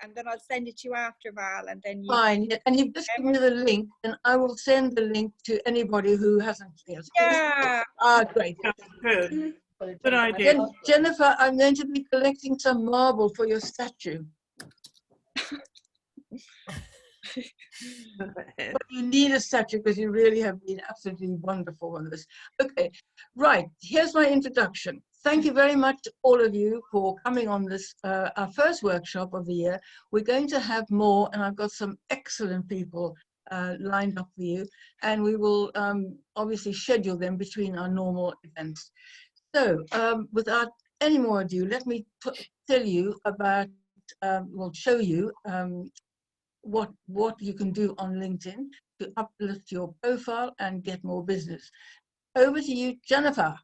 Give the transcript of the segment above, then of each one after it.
and then I'll send it to you after, Val, and then you. Fine, yeah. And you've just given me the link, and I will send the link to anybody who hasn't seen it. Yeah. Great. Good. Good idea. Jennifer, I'm going to be collecting some marble for your statue. But you need a statue because you really have been absolutely wonderful on this. Okay, right, here's my introduction. Thank you very much to all of you for coming on this, our first workshop of the year. We're going to have more, and I've got some excellent people lined up for you, and we will obviously schedule them between our normal events. So without any more ado, let me tell you about, well, show you what you can do on LinkedIn to uplift your profile and get more business. Over to you, Jennifer.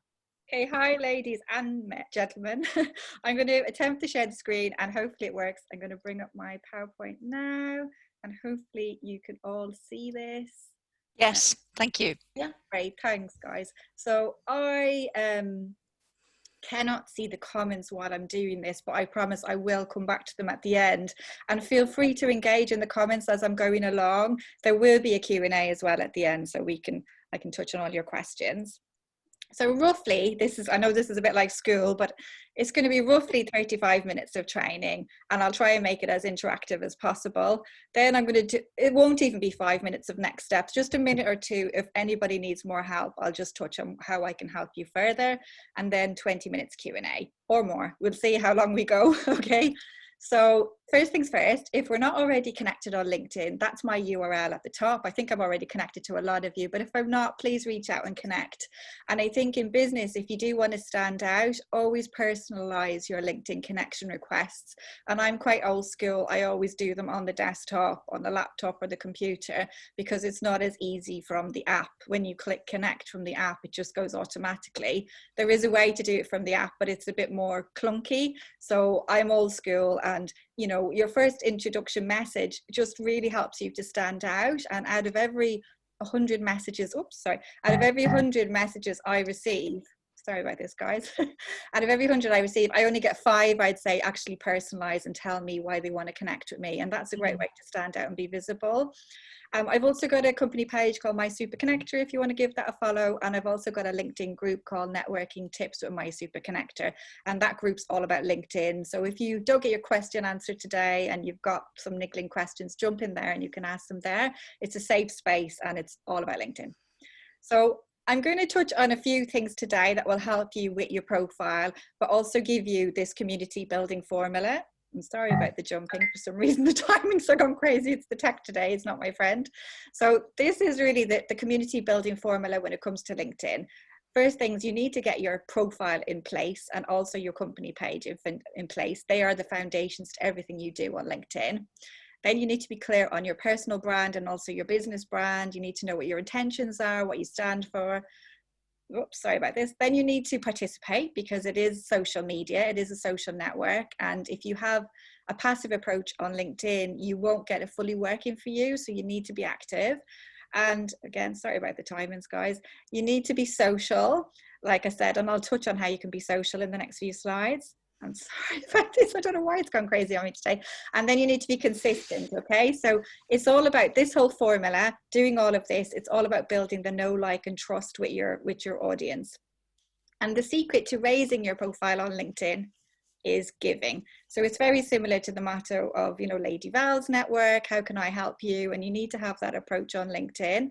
Okay, hi ladies and gentlemen. I'm going to attempt to share the screen and hopefully it works. I'm going to bring up my PowerPoint now and hopefully you can all see this. Yes, thank you. Yeah, great, thanks guys. So I cannot see the comments while I'm doing this, but I promise I will come back to them at the end, and feel free to engage in the comments as I'm going along. There will be a Q&A as well at the end, so I can touch on all your questions. So roughly, I know this is a bit like school, but it's going to be roughly 35 minutes of training, and I'll try and make it as interactive as possible. Then I'm going to do, it won't even be 5 minutes of next steps, just a minute or two. If anybody needs more help, I'll just touch on how I can help you further, and then 20 minutes Q&A or more. We'll see how long we go, okay? So first things first, if we're not already connected on LinkedIn, that's my URL at the top. I think I'm already connected to a lot of you, but if I'm not, please reach out and connect. And I think in business, if you do want to stand out, always personalize your LinkedIn connection requests. And I'm quite old school. I always do them on the desktop, on the laptop or the computer, because it's not as easy from the app. When you click connect from the app, it just goes automatically. There is a way to do it from the app, but it's a bit more clunky. So I'm old school, and you know, your first introduction message just really helps you to stand out. And out of every 100 messages, out of every 100 messages I receive, sorry about this guys, out of every 100 I receive, I only get 5, I'd say, actually personalize and tell me why they want to connect with me. And that's a great way to stand out and be visible. I've also got a company page called My Super Connector if you want to give that a follow, and I've also got a LinkedIn group called Networking Tips with My Super Connector, and that group's all about LinkedIn. So if you don't get your question answered today and you've got some niggling questions, jump in there and you can ask them there. It's a safe space and it's all about LinkedIn. So I'm going to touch on a few things today that will help you with your profile, but also give you this community building formula. I'm sorry about the jumping. For some reason, the timings are gone crazy. It's the tech today. It's not my friend. So this is really the community building formula when it comes to LinkedIn. First things, you need to get your profile in place and also your company page in place. They are the foundations to everything you do on LinkedIn. Then you need to be clear on your personal brand and also your business brand. You need to know what your intentions are, what you stand for. Oops, sorry about this. Then you need to participate because it is social media, it is a social network. And if you have a passive approach on LinkedIn, you won't get it fully working for you. So you need to be active. And again, sorry about the timings, guys. You need to be social, like I said, and I'll touch on how you can be social in the next few slides. I'm sorry about this. I don't know why it's gone crazy on me today. And then you need to be consistent, okay? So it's all about this whole formula, doing all of this. It's all about building the know, like, and trust with your audience. And the secret to raising your profile on LinkedIn is giving. So it's very similar to the motto of, you know, Lady Val's network. How can I help you? And you need to have that approach on LinkedIn.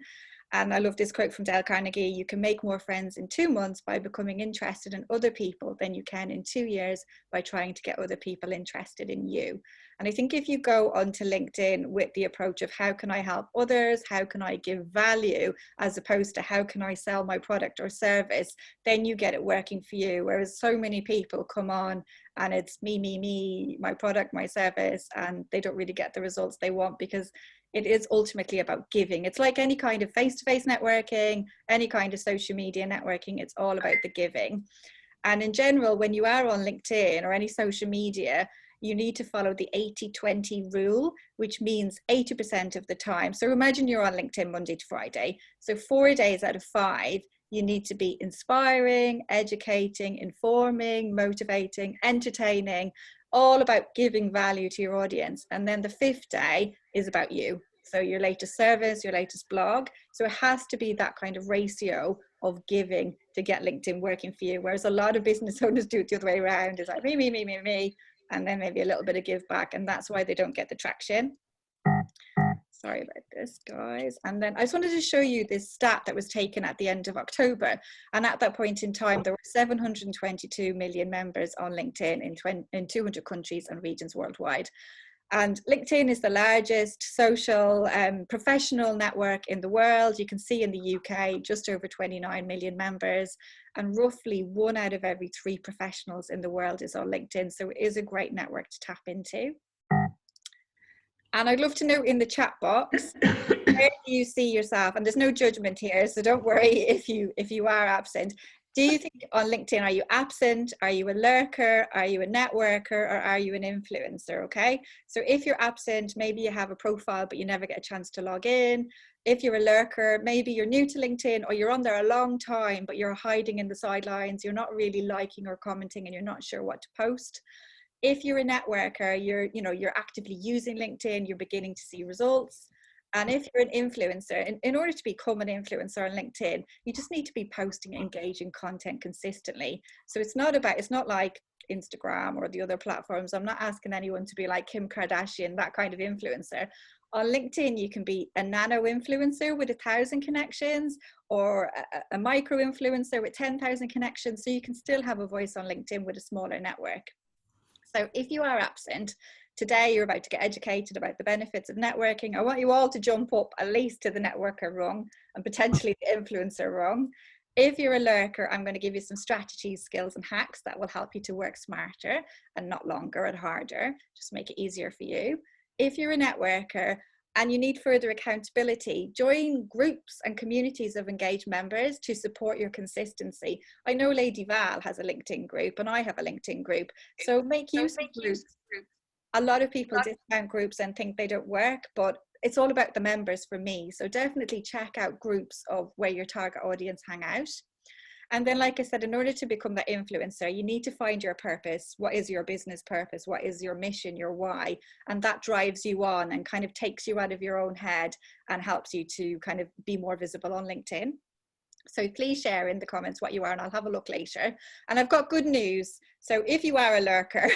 And I love this quote from Dale Carnegie: you can make more friends in 2 months by becoming interested in other people than you can in 2 years by trying to get other people interested in you. And I think if you go onto LinkedIn with the approach of how can I help others, how can I give value, as opposed to how can I sell my product or service, then you get it working for you. Whereas so many people come on and it's me, my product, my service, and they don't really get the results they want because it is ultimately about giving. It's like any kind of face-to-face networking, any kind of social media networking, it's all about the giving. And in general, when you are on LinkedIn or any social media, you need to follow the 80-20 rule, which means 80% of the time. So imagine you're on LinkedIn Monday to Friday. So 4 days out of 5, you need to be inspiring, educating, informing, motivating, entertaining, all about giving value to your audience. And then the 5th day is about you. So your latest service, your latest blog. So it has to be that kind of ratio of giving to get LinkedIn working for you. Whereas a lot of business owners do it the other way around. It's like me, and then maybe a little bit of give back. And that's why they don't get the traction. Sorry about this, guys. And then I just wanted to show you this stat that was taken at the end of October. And at that point in time, there were 722 million members on LinkedIn in 200 countries and regions worldwide. And LinkedIn is the largest social professional network in the world. You can see in the UK, just over 29 million members, and roughly 1 out of every 3 professionals in the world is on LinkedIn. So it is a great network to tap into. And I'd love to know in the chat box, where do you see yourself? And there's no judgment here, so don't worry if you are absent. Do you think on LinkedIn, are you absent? Are you a lurker? Are you a networker? Or are you an influencer? Okay. So if you're absent, maybe you have a profile, but you never get a chance to log in. If you're a lurker, maybe you're new to LinkedIn or you're on there a long time, but you're hiding in the sidelines. You're not really liking or commenting and you're not sure what to post. If you're a networker, you're actively using LinkedIn, you're beginning to see results. And if you're an influencer, in order to become an influencer on LinkedIn, you just need to be posting engaging content consistently. So it's not like Instagram or the other platforms. I'm not asking anyone to be like Kim Kardashian, that kind of influencer. On LinkedIn, you can be a nano influencer with 1,000 connections or a micro influencer with 10,000 connections. So you can still have a voice on LinkedIn with a smaller network. So if you are absent, today you're about to get educated about the benefits of networking. I want you all to jump up at least to the networker rung and potentially the influencer rung. If you're a lurker, I'm going to give you some strategies, skills and hacks that will help you to work smarter and not longer and harder. Just make it easier for you. If you're a networker and you need further accountability, join groups and communities of engaged members to support your consistency. I know Lady Val has a LinkedIn group and I have a LinkedIn group. So make use of groups. A lot of people discount groups and think they don't work, but it's all about the members for me. So definitely check out groups of where your target audience hang out. And then, like I said, in order to become that influencer, you need to find your purpose. What is your business purpose? What is your mission, your why? And that drives you on and kind of takes you out of your own head and helps you to kind of be more visible on LinkedIn. So please share in the comments what you are and I'll have a look later. And I've got good news. So if you are a lurker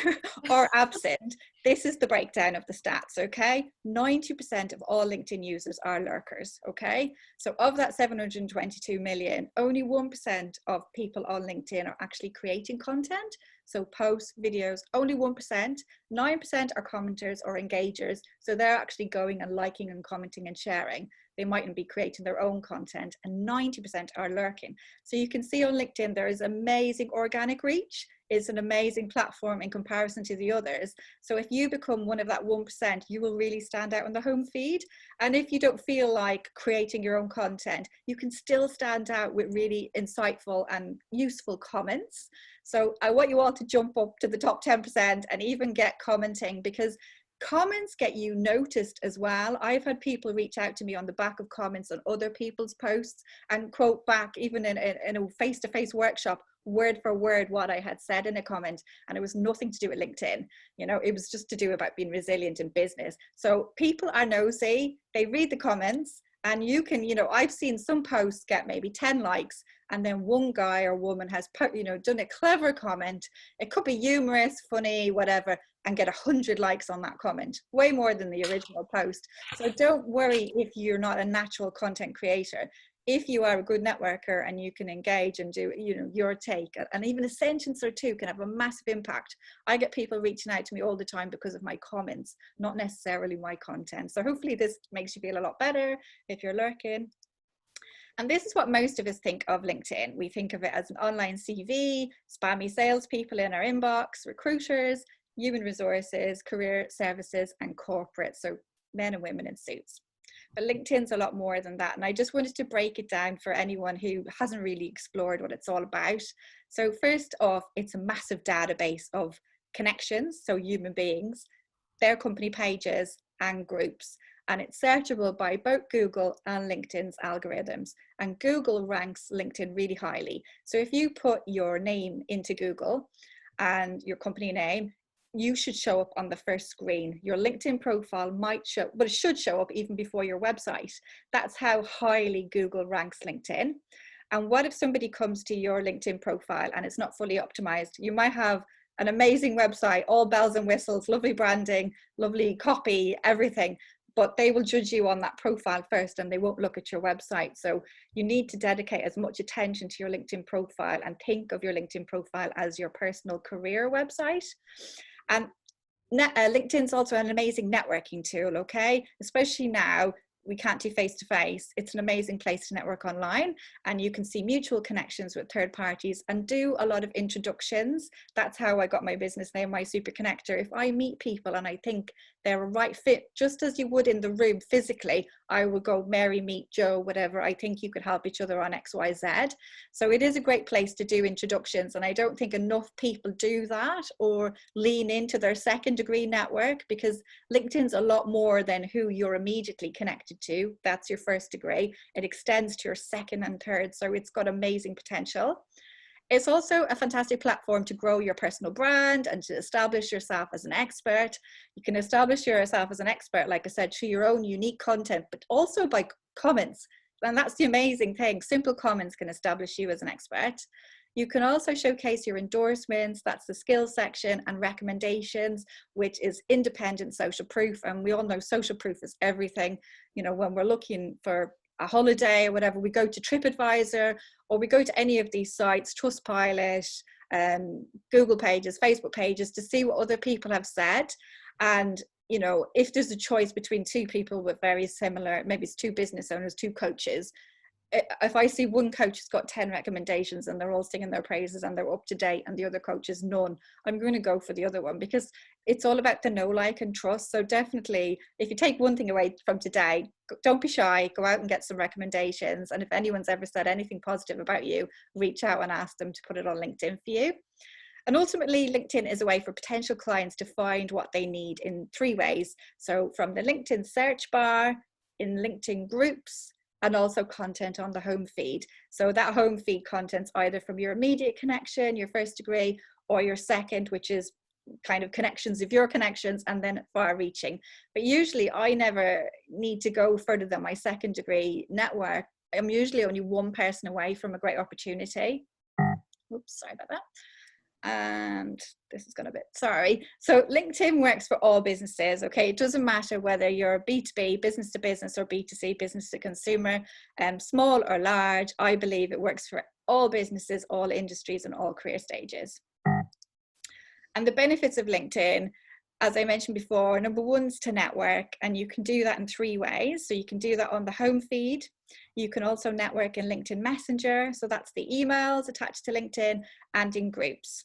or absent, this is the breakdown of the stats, okay? 90% of all LinkedIn users are lurkers, okay? So of that 722 million, only 1% of people on LinkedIn are actually creating content. So posts, videos, only 1%, 9% are commenters or engagers. So they're actually going and liking and commenting and sharing. They mightn't be creating their own content, and 90% are lurking. So you can see on LinkedIn, there is amazing organic reach. It's an amazing platform in comparison to the others. So if you become one of that 1%, you will really stand out on the home feed. And if you don't feel like creating your own content, you can still stand out with really insightful and useful comments. So I want you all to jump up to the top 10% and even get commenting, because comments get you noticed as well. I've had people reach out to me on the back of comments on other people's posts and quote back, even in a face-to-face workshop, word for word what I had said in a comment, and it was nothing to do with LinkedIn. You know, it was just to do about being resilient in business. So people are nosy, they read the comments, and you can, you know, I've seen some posts get maybe 10 likes, and then one guy or woman has put, you know, done a clever comment. It could be humorous, funny, whatever, and get 100 likes on that comment, way more than the original post. So don't worry if you're not a natural content creator. If you are a good networker and you can engage and do, you know, your take, and even a sentence or two can have a massive impact. I get people reaching out to me all the time because of my comments, not necessarily my content. So hopefully this makes you feel a lot better if you're lurking. And this is what most of us think of LinkedIn. We think of it as an online CV, spammy salespeople in our inbox, recruiters, human resources, career services, and corporate. So men and women in suits. But LinkedIn's a lot more than that. And I just wanted to break it down for anyone who hasn't really explored what it's all about. So first off, it's a massive database of connections, so human beings, their company pages and groups. And it's searchable by both Google and LinkedIn's algorithms. And Google ranks LinkedIn really highly. So if you put your name into Google and your company name, you should show up on the first screen. Your LinkedIn profile might show, but it should show up even before your website. That's how highly Google ranks LinkedIn. And what if somebody comes to your LinkedIn profile and it's not fully optimized? You might have an amazing website, all bells and whistles, lovely branding, lovely copy, everything, but they will judge you on that profile first and they won't look at your website. So you need to dedicate as much attention to your LinkedIn profile and think of your LinkedIn profile as your personal career website. And LinkedIn's also an amazing networking tool, okay? Especially now, we can't do face-to-face. It's an amazing place to network online, and you can see mutual connections with third parties and do a lot of introductions. That's how I got my business name, My Super Connector. If I meet people and I think they're a right fit, just as you would in the room physically, I will go, Mary, meet Joe, whatever. I think you could help each other on X, Y, Z. So it is a great place to do introductions, and I don't think enough people do that or lean into their second degree network, because LinkedIn's a lot more than who you're immediately connected to. That's your first degree. It extends to your second and third, so it's got amazing potential. It's also a fantastic platform to grow your personal brand and to establish yourself as an expert. You can establish yourself as an expert, like I said, through your own unique content, but also by comments. And that's the amazing thing. Simple comments can establish you as an expert. You can also showcase your endorsements, that's the skills section, and recommendations, which is independent social proof. And we all know social proof is everything. You know, when we're looking for a holiday or whatever, we go to TripAdvisor, or we go to any of these sites, Trustpilot, Google pages, Facebook pages, to see what other people have said. And, you know, if there's a choice between two people with very similar, maybe it's two business owners, two coaches, if I see one coach has got 10 recommendations and they're all singing their praises and they're up to date and the other coach is none, I'm going to go for the other one, because it's all about the know, like, and trust. So definitely, if you take one thing away from today, don't be shy, go out and get some recommendations. And if anyone's ever said anything positive about you, reach out and ask them to put it on LinkedIn for you. And ultimately, LinkedIn is a way for potential clients to find what they need in 3 ways. So from the LinkedIn search bar, in LinkedIn groups, and also content on the home feed. So that home feed content's either from your immediate connection, your first degree, or your second, which is kind of connections of your connections, and then far reaching. But usually I never need to go further than my second degree network. I'm usually only one person away from a great opportunity. Oops, sorry about that. And this is gonna be, sorry. So LinkedIn works for all businesses, okay? It doesn't matter whether you're B2B, business to business, or B2C, business to consumer, small or large. I believe it works for all businesses, all industries, and all career stages. And the benefits of LinkedIn, as I mentioned before, number 1 is to network, and you can do that in 3 ways. So you can do that on the home feed. You can also network in LinkedIn Messenger. So that's the emails attached to LinkedIn, and in groups.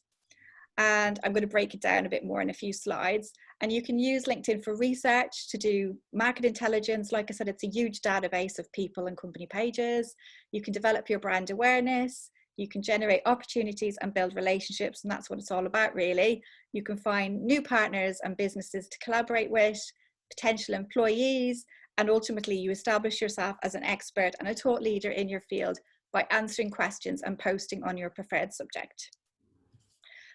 And I'm going to break it down a bit more in a few slides. And you can use LinkedIn for research, to do market intelligence. Like I said, it's a huge database of people and company pages. You can develop your brand awareness. You can generate opportunities and build relationships. And that's what it's all about, really. You can find new partners and businesses to collaborate with, potential employees, and ultimately you establish yourself as an expert and a thought leader in your field by answering questions and posting on your preferred subject.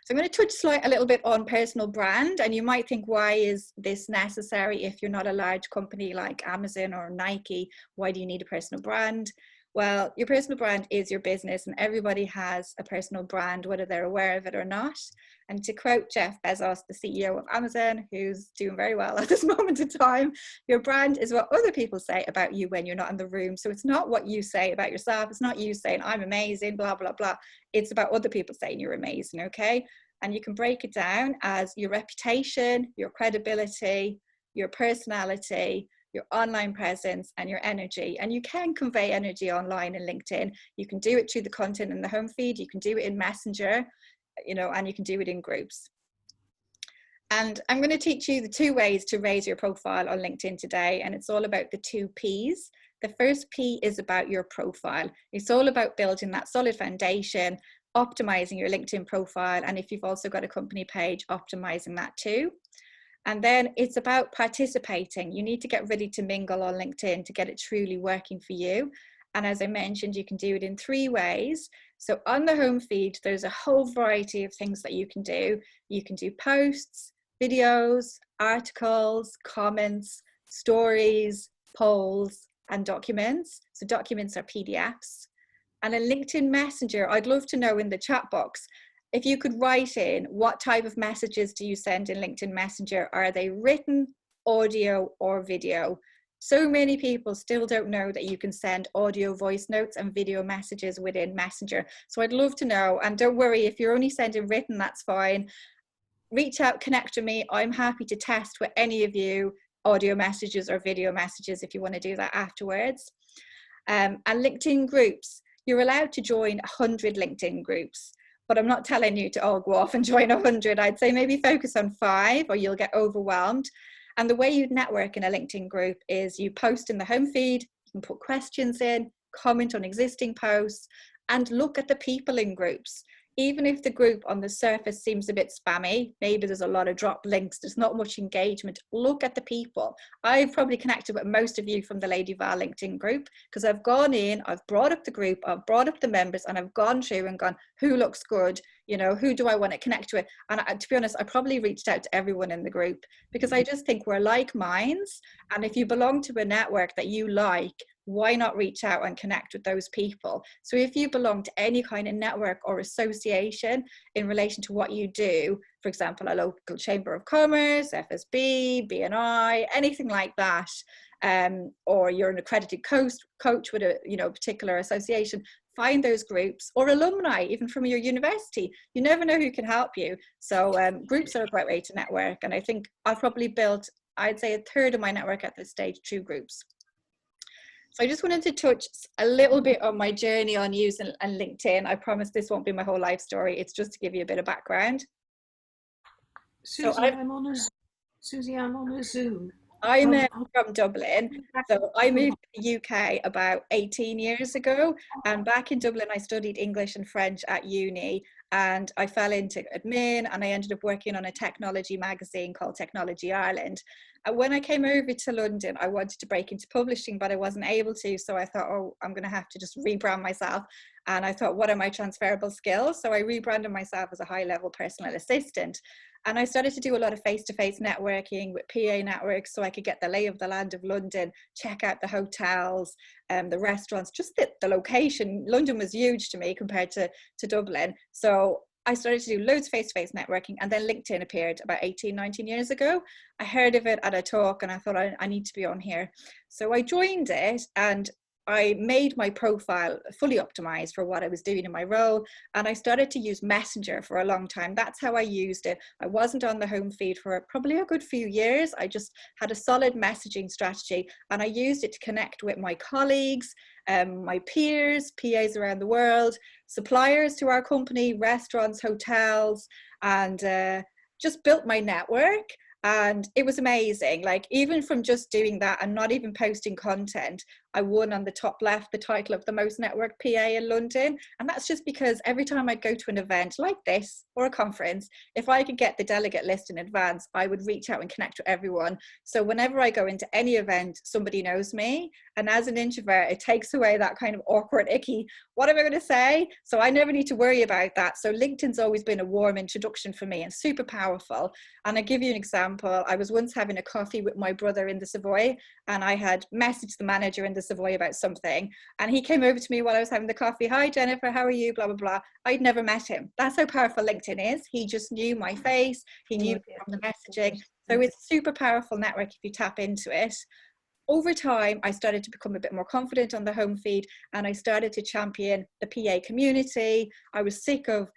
So I'm going to touch a little bit on personal brand, and you might think, why is this necessary if you're not a large company like Amazon or Nike? Why do you need a personal brand? Well, your personal brand is your business, and everybody has a personal brand, whether they're aware of it or not. And to quote Jeff Bezos, the CEO of Amazon, who's doing very well at this moment in time, your brand is what other people say about you when you're not in the room. So it's not what you say about yourself. It's not you saying, I'm amazing, blah, blah, blah. It's about other people saying you're amazing, okay? And you can break it down as your reputation, your credibility, your personality, your online presence, and your energy. And you can convey energy online in LinkedIn. You can do it through the content in the home feed. You can do it in Messenger, you know, and you can do it in groups. And I'm going to teach you the 2 ways to raise your profile on LinkedIn today. And it's all about the 2 P's. The first P is about your profile. It's all about building that solid foundation, optimizing your LinkedIn profile. And if you've also got a company page, optimizing that too. And then it's about participating. You need to get ready to mingle on LinkedIn to get it truly working for you. And as I mentioned, you can do it in 3 ways. So on the home feed, there's a whole variety of things that you can do. You can do posts, videos, articles, comments, stories, polls, and documents. So documents are PDFs. And in LinkedIn Messenger, I'd love to know in the chat box, if you could write in what type of messages do you send in LinkedIn Messenger? Are they written, audio, or video? So many people still don't know that you can send audio voice notes and video messages within Messenger. So I'd love to know. And don't worry, if you're only sending written, that's fine. Reach out, connect with me. I'm happy to test with any of you audio messages or video messages if you want to do that afterwards. And LinkedIn groups. You're allowed to join 100 LinkedIn groups, but I'm not telling you to all go off and join 100. I'd say maybe focus on 5 or you'll get overwhelmed. And the way you'd network in a LinkedIn group is you post in the home feed, you can put questions in, comment on existing posts, and look at the people in groups. Even if the group on the surface seems a bit spammy, maybe there's a lot of dropped links, there's not much engagement, look at the people. I've probably connected with most of you from the Lady Val LinkedIn group because I've gone in, I've brought up the group, I've brought up the members, and I've gone through and gone, who looks good? You know, who do I want to connect with? And to be honest, I probably reached out to everyone in the group because I just think we're like minds. And if you belong to a network that you like, why not reach out and connect with those people? So if you belong to any kind of network or association in relation to what you do, for example, a local chamber of commerce, FSB, BNI, anything like that, or you're an accredited coach with a particular association, find those groups, or alumni, even from your university. You never know who can help you. So groups are a great way to network. And I think I've probably built, I'd say, 1/3 of my network at this stage through groups. So I just wanted to touch a little bit on my journey on using and LinkedIn. I promise this won't be my whole life story. It's just to give you a bit of background. Susie, So I'm on a Zoom. I'm from Dublin, so I moved to the UK about 18 years ago, and back in Dublin I studied English and French at uni, and I fell into admin and I ended up working on a technology magazine called Technology Ireland. And when I came over to London, I wanted to break into publishing, but I wasn't able to, so I thought, oh, I'm going to have to just rebrand myself. And I thought, what are my transferable skills? So I rebranded myself as a high-level personal assistant. And I started to do a lot of face-to-face networking with PA networks so I could get the lay of the land of London, check out the hotels, the restaurants, just the location. London was huge to me compared to Dublin. So I started to do loads of face-to-face networking, and then LinkedIn appeared about 18, 19 years ago. I heard of it at a talk and I thought I need to be on here. So I joined it and I made my profile fully optimized for what I was doing in my role, and I started to use Messenger for a long time. That's how I used it. I wasn't on the home feed for probably a good few years. I just had a solid messaging strategy, and I used it to connect with my colleagues, my peers, PAs around the world, suppliers to our company, restaurants, hotels, and just built my network. And it was amazing. Like, even from just doing that and not even posting content, I won on the top left the title of the most networked PA in London. And that's just because every time I'd go to an event like this or a conference, if I could get the delegate list in advance, I would reach out and connect with everyone. So whenever I go into any event, somebody knows me. And as an introvert, it takes away that kind of awkward, icky, what am I going to say? So I never need to worry about that. So LinkedIn's always been a warm introduction for me and super powerful. And I'll give you an example. I was once having a coffee with my brother in the Savoy, and I had messaged the manager in the Savoy about something, and he came over to me while I was having the coffee. Hi Jennifer, how are you? Blah blah blah. I'd never met him. That's how powerful LinkedIn is. He just knew my face, he knew from the messaging. So it's a super powerful network if you tap into it. Over time, I started to become a bit more confident on the home feed, and I started to champion the PA community. I was sick of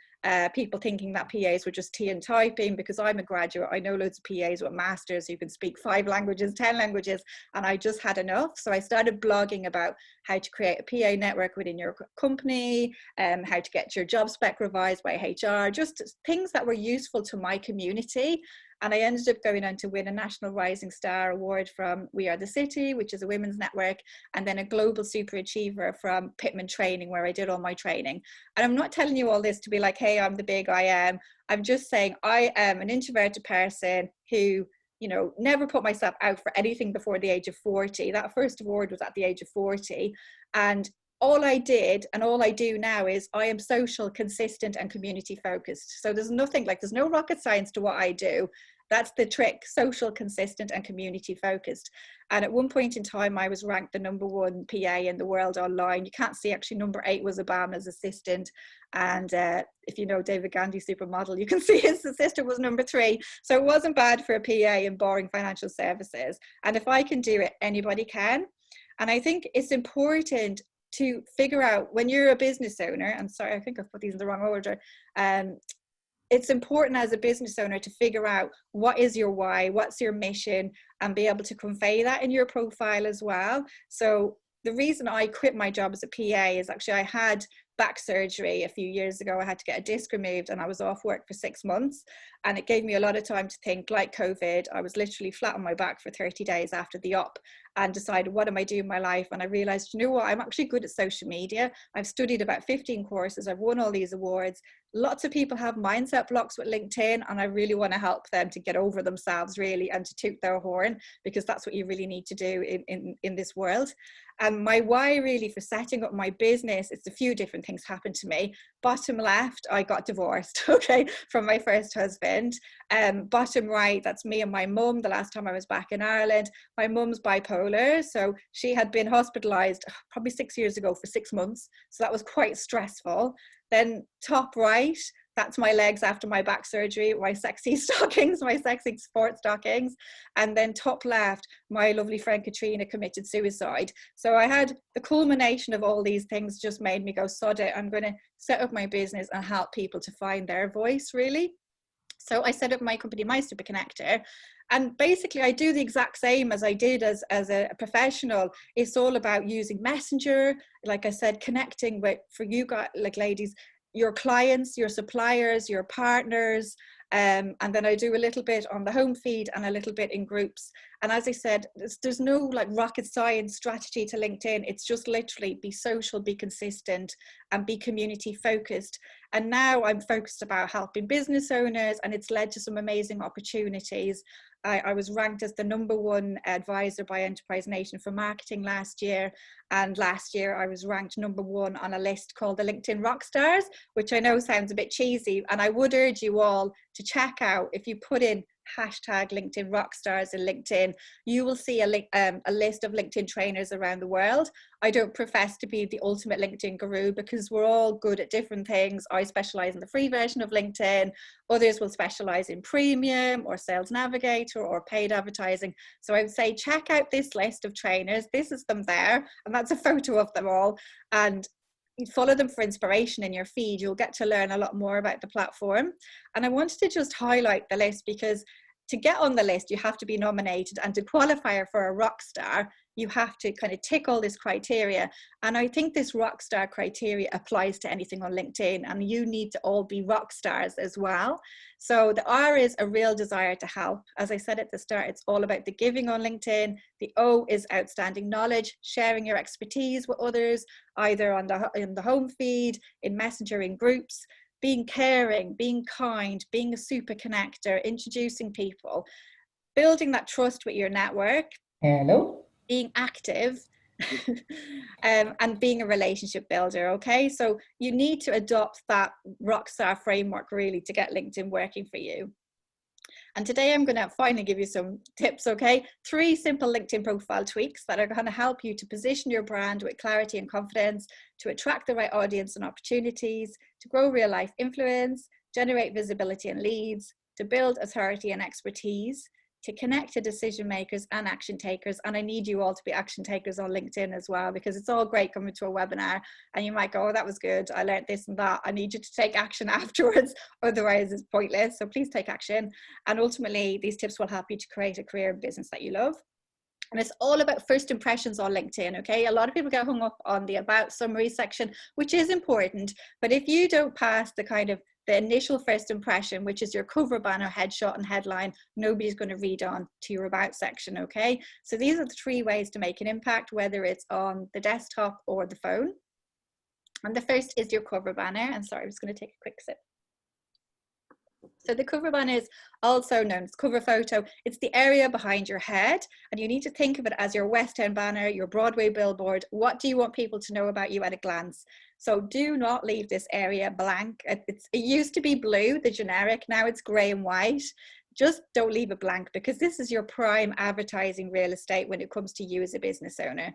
people thinking that PAs were just tea and typing, because I'm a graduate. I know loads of PAs with masters who can speak 5 languages, 10 languages, and I just had enough. So I started blogging about how to create a PA network within your company, how to get your job spec revised by HR, just things that were useful to my community. And I ended up going on to win a National Rising Star Award from We Are the City, which is a women's network, and then a Global Super Achiever from Pittman Training, where I did all my training. And I'm not telling you all this to be like, hey, I'm the big I am. I'm just saying I am an introverted person who, you know, never put myself out for anything before the age of 40. That first award was at the age of 40. And all I did and all I do now is I am social, consistent, and community focused. So there's nothing, like, there's no rocket science to what I do. That's the trick: social, consistent, and community focused. And at one point in time, I was ranked the #1 PA in the world online. You can't see, actually, #8 was Obama's assistant. And if you know David Gandhi, supermodel, you can see his assistant was #3. So it wasn't bad for a PA in boring financial services. And if I can do it, anybody can. And I think it's important to figure out, when you're a business owner, and sorry, I think I've put these in the wrong order. It's important as a business owner to figure out what is your why, what's your mission, and be able to convey that in your profile as well. So the reason I quit my job as a PA is, actually, I had back surgery a few years ago. I had to get a disc removed and I was off work for 6 months, and it gave me a lot of time to think. Like COVID, I was literally flat on my back for 30 days after the op, and decided, what am I doing in my life? And I realized, you know what, I'm actually good at social media. I've studied about 15 courses, I've won all these awards. Lots of people have mindset blocks with LinkedIn, and I really want to help them to get over themselves, really, and to toot their horn, because that's what you really need to do in this world. And my why, really, for setting up my business, it's a few different things happened to me. Bottom left, I got divorced, okay, from my first husband. Bottom right, that's me and my mum the last time I was back in Ireland. My mum's bipolar, so she had been hospitalized probably 6 years ago for 6 months, so that was quite stressful. Then top right, that's my legs after my back surgery, my sexy stockings, my sexy sport stockings. And then top left, my lovely friend Katrina committed suicide. So I had the culmination of all these things, just made me go, sod it, I'm going to set up my business and help people to find their voice, really. So I set up my company, My Super Connector. And basically, I do the exact same as I did as a professional. It's all about using Messenger, like I said, connecting with, for you guys, like ladies, your clients, your suppliers, your partners. And then I do a little bit on the home feed and a little bit in groups. And as I said, there's no like rocket science strategy to LinkedIn. It's just literally be social, be consistent, and be community focused. And now I'm focused about helping business owners, and it's led to some amazing opportunities. I was ranked as the #1 advisor by Enterprise Nation for marketing last year. And last year I was ranked #1 on a list called the LinkedIn Rockstars, which I know sounds a bit cheesy. And I would urge you all to check out, if you put in #LinkedIn Rockstars in LinkedIn, you will see a list of LinkedIn trainers around the world. I don't profess to be the ultimate LinkedIn guru, because we're all good at different things. I specialize in the free version of LinkedIn. Others will specialize in premium or sales navigator or paid advertising. So I would say, check out this list of trainers. This is them there, and that's a photo of them all. And you follow them for inspiration in your feed. You'll get to learn a lot more about the platform. And I wanted to just highlight the list, because to get on the list, you have to be nominated, and to qualify for a rock star, you have to kind of tick all this criteria. And I think this rock star criteria applies to anything on LinkedIn, and you need to all be rock stars as well. So the R is a real desire to help. As I said at the start, it's all about the giving on LinkedIn. The O is outstanding knowledge, sharing your expertise with others, either in the home feed, in Messenger, in groups. Being caring, being kind, being a super connector, introducing people, building that trust with your network. Hello. Being active, and being a relationship builder. Okay, so you need to adopt that rockstar framework, really, to get LinkedIn working for you. And today I'm going to finally give you some tips, okay? 3 simple LinkedIn profile tweaks that are going to help you to position your brand with clarity and confidence, to attract the right audience and opportunities, to grow real life influence, generate visibility and leads, to build authority and expertise, to connect to decision makers and action takers. And I need you all to be action takers on LinkedIn as well, because it's all great coming to a webinar and you might go, oh, that was good, I learned this and that. I need you to take action afterwards, otherwise it's pointless. So please take action. And ultimately, these tips will help you to create a career and business that you love. And it's all about first impressions on LinkedIn, okay? A lot of people get hung up on the about summary section, which is important. But if you don't pass the initial first impression, which is your cover banner, headshot and headline, nobody's going to read on to your about section, okay? So these are the 3 ways to make an impact, whether it's on the desktop or the phone. And the first is your cover banner. And sorry, I'm just going to take a quick sip. So the cover banner is also known as cover photo. It's the area behind your head, and you need to think of it as your West End banner, your Broadway billboard. What do you want people to know about you at a glance? So do not leave this area blank. It used to be blue, the generic, now it's grey and white. just don't leave it blank, because this is your prime advertising real estate when it comes to you as a business owner.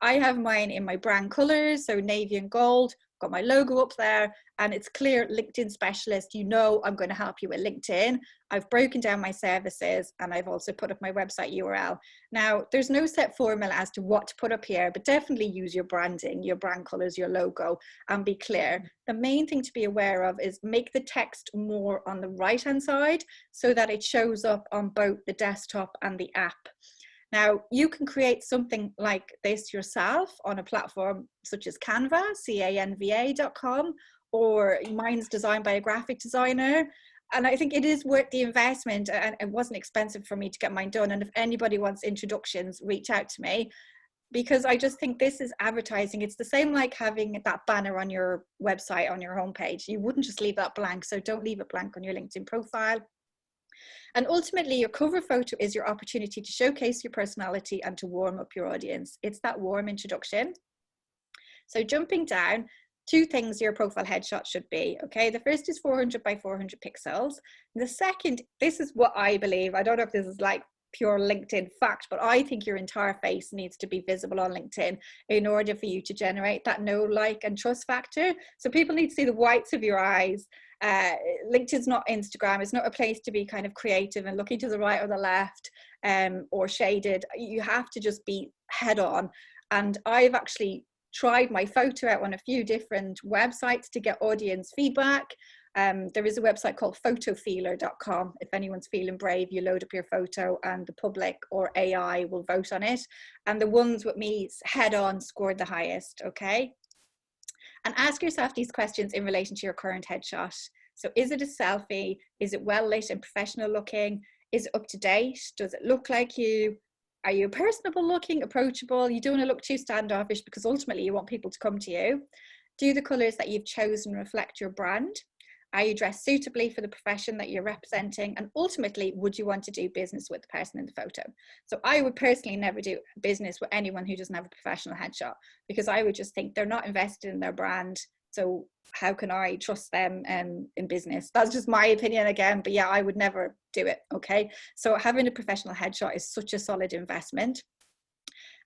I have mine in my brand colors, so navy and gold, got my logo up there, and it's clear LinkedIn specialist. You know, I'm going to help you with LinkedIn. I've broken down my services, and I've also put up my website URL. Now, there's no set formula as to what to put up here, but definitely use your branding, your brand colors, your logo, and be clear. The main thing to be aware of is make the text more on the right-hand side so that it shows up on both the desktop and the app. Now, you can create something like this yourself on a platform such as Canva, canva.com, or mine's designed by a graphic designer. And I think it is worth the investment, and it wasn't expensive for me to get mine done. And if anybody wants introductions, reach out to me, because I just think this is advertising. It's the same like having that banner on your website, on your homepage. You wouldn't just leave that blank. So don't leave it blank on your LinkedIn profile. And ultimately, your cover photo is your opportunity to showcase your personality and to warm up your audience. It's that warm introduction. So jumping down, 2 things your profile headshot should be, okay? The first is 400 by 400 pixels. The second, this is what I believe, I don't know if this is like pure LinkedIn fact, but I think your entire face needs to be visible on LinkedIn in order for you to generate that know, like, and trust factor. So people need to see the whites of your eyes. LinkedIn's not Instagram. It's not a place to be kind of creative and looking to the right or the left, or shaded. You have to just be head on. And I've actually tried my photo out on a few different websites to get audience feedback. There is a website called photofeeler.com. If anyone's feeling brave, you load up your photo and the public or AI will vote on it. And the ones with me head on scored the highest, okay? And ask yourself these questions in relation to your current headshot. So is it a selfie? Is it well lit and professional looking? Is it up to date? Does it look like you? Are you personable looking, approachable? You don't want to look too standoffish, because ultimately you want people to come to you. Do the colors that you've chosen reflect your brand? Are you dressed suitably for the profession that you're representing? And ultimately, would you want to do business with the person in the photo? So I would personally never do business with anyone who doesn't have a professional headshot, because I would just think they're not invested in their brand. So how can I trust them in business? That's just my opinion again, but yeah, I would never do it, okay? So having a professional headshot is such a solid investment.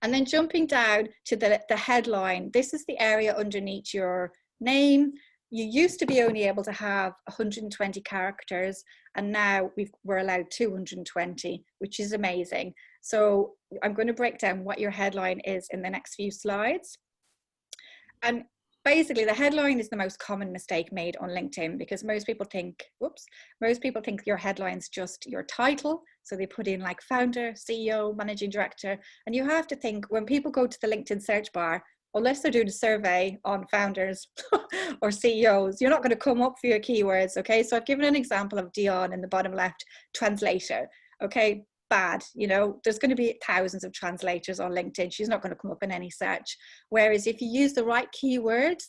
And then jumping down to the headline, this is the area underneath your name. You used to be only able to have 120 characters, and now we're allowed 220, which is amazing. So I'm going to break down what your headline is in the next few slides. And basically, the headline is the most common mistake made on LinkedIn, because most people think your headline's just your title. So they put in like founder, CEO, managing director. And you have to think, when people go to the LinkedIn search bar, unless they're doing a survey on founders or CEOs, you're not going to come up for your keywords, okay? So I've given an example of Dion in the bottom left, translator, okay? Bad, you know, there's going to be thousands of translators on LinkedIn. She's not going to come up in any search. Whereas if you use the right keywords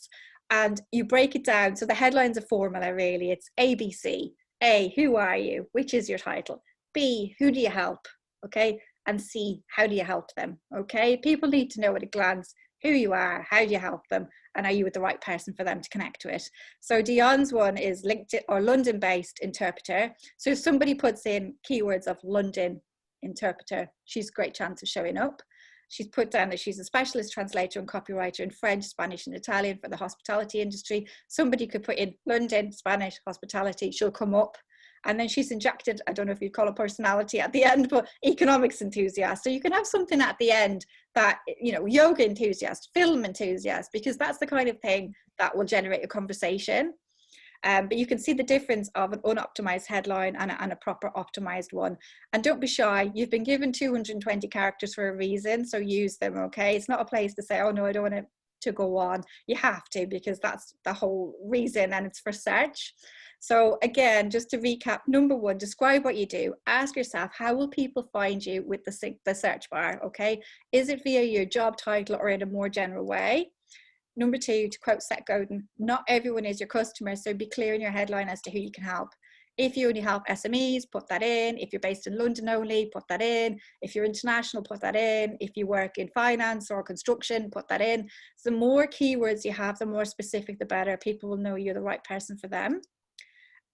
and you break it down, so the headline's a formula really, it's ABC. A, who are you? Which is your title? B, who do you help? Okay? And C, how do you help them? Okay? People need to know at a glance who you are, how do you help them, and are you with the right person for them to connect to it. So Dion's one is LinkedIn or London-based interpreter. So if somebody puts in keywords of London interpreter, she's a great chance of showing up. She's put down that she's a specialist translator and copywriter in French, Spanish, and Italian for the hospitality industry. Somebody could put in London, Spanish, hospitality, she'll come up. And then she's injected, I don't know if you'd call it personality at the end, but economics enthusiast. So you can have something at the end that, you know, yoga enthusiast, film enthusiast, because that's the kind of thing that will generate a conversation. But you can see the difference of an unoptimized headline and a proper optimized one. And don't be shy. You've been given 220 characters for a reason, so use them, okay? It's not a place to say, oh no, I don't want it to go on. You have to, because that's the whole reason, and it's for search. So again, just to recap, number one, describe what you do. Ask yourself, how will people find you with the search bar, okay? Is it via your job title or in a more general way? Number two, to quote Seth Godin, not everyone is your customer, so be clear in your headline as to who you can help. If you only help SMEs, put that in. If you're based in London only, put that in. If you're international, put that in. If you work in finance or construction, put that in. So the more keywords you have, the more specific, the better. People will know you're the right person for them.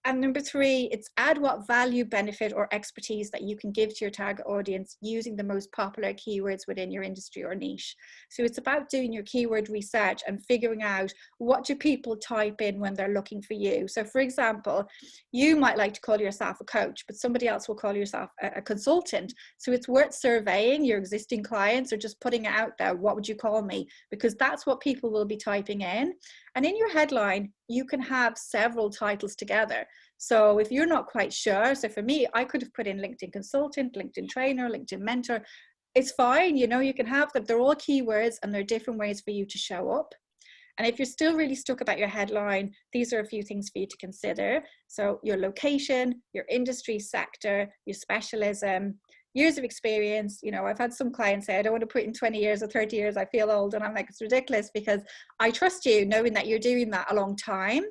And number 3, it's add what value, benefit, or expertise that you can give to your target audience using the most popular keywords within your industry or niche. So it's about doing your keyword research and figuring out what do people type in when they're looking for you. So for example, you might like to call yourself a coach, but somebody else will call yourself a consultant. So it's worth surveying your existing clients or just putting it out there. What would you call me? Because that's what people will be typing in. And in your headline, you can have several titles together. So if you're not quite sure, so for me, I could have put in LinkedIn consultant, LinkedIn trainer, LinkedIn mentor. It's fine, you know, you can have them. They're all keywords and they're different ways for you to show up. And if you're still really stuck about your headline, these are a few things for you to consider. So your location, your industry sector, your specialism, years of experience. You know, I've had some clients say, I don't want to put in 20 years or 30 years, I feel old. And I'm like, it's ridiculous, because I trust you knowing that you're doing that a long time.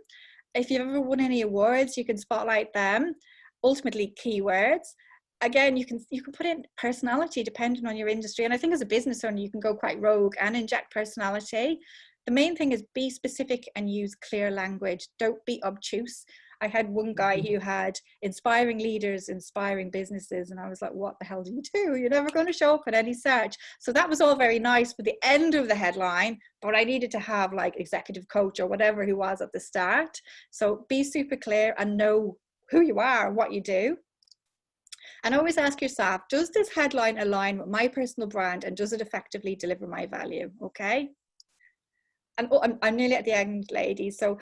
If you've ever won any awards, you can spotlight them. Ultimately, keywords. Again, you can put in personality depending on your industry. And I think as a business owner, you can go quite rogue and inject personality. The main thing is be specific and use clear language. Don't be obtuse. I had one guy who had inspiring leaders, inspiring businesses. And I was like, what the hell do you do? You're never going to show up in any search. So that was all very nice for the end of the headline, but I needed to have like executive coach or whatever he was at the start. So be super clear and know who you are, what you do. And always ask yourself, does this headline align with my personal brand and does it effectively deliver my value? Okay. And I'm nearly at the end, ladies. So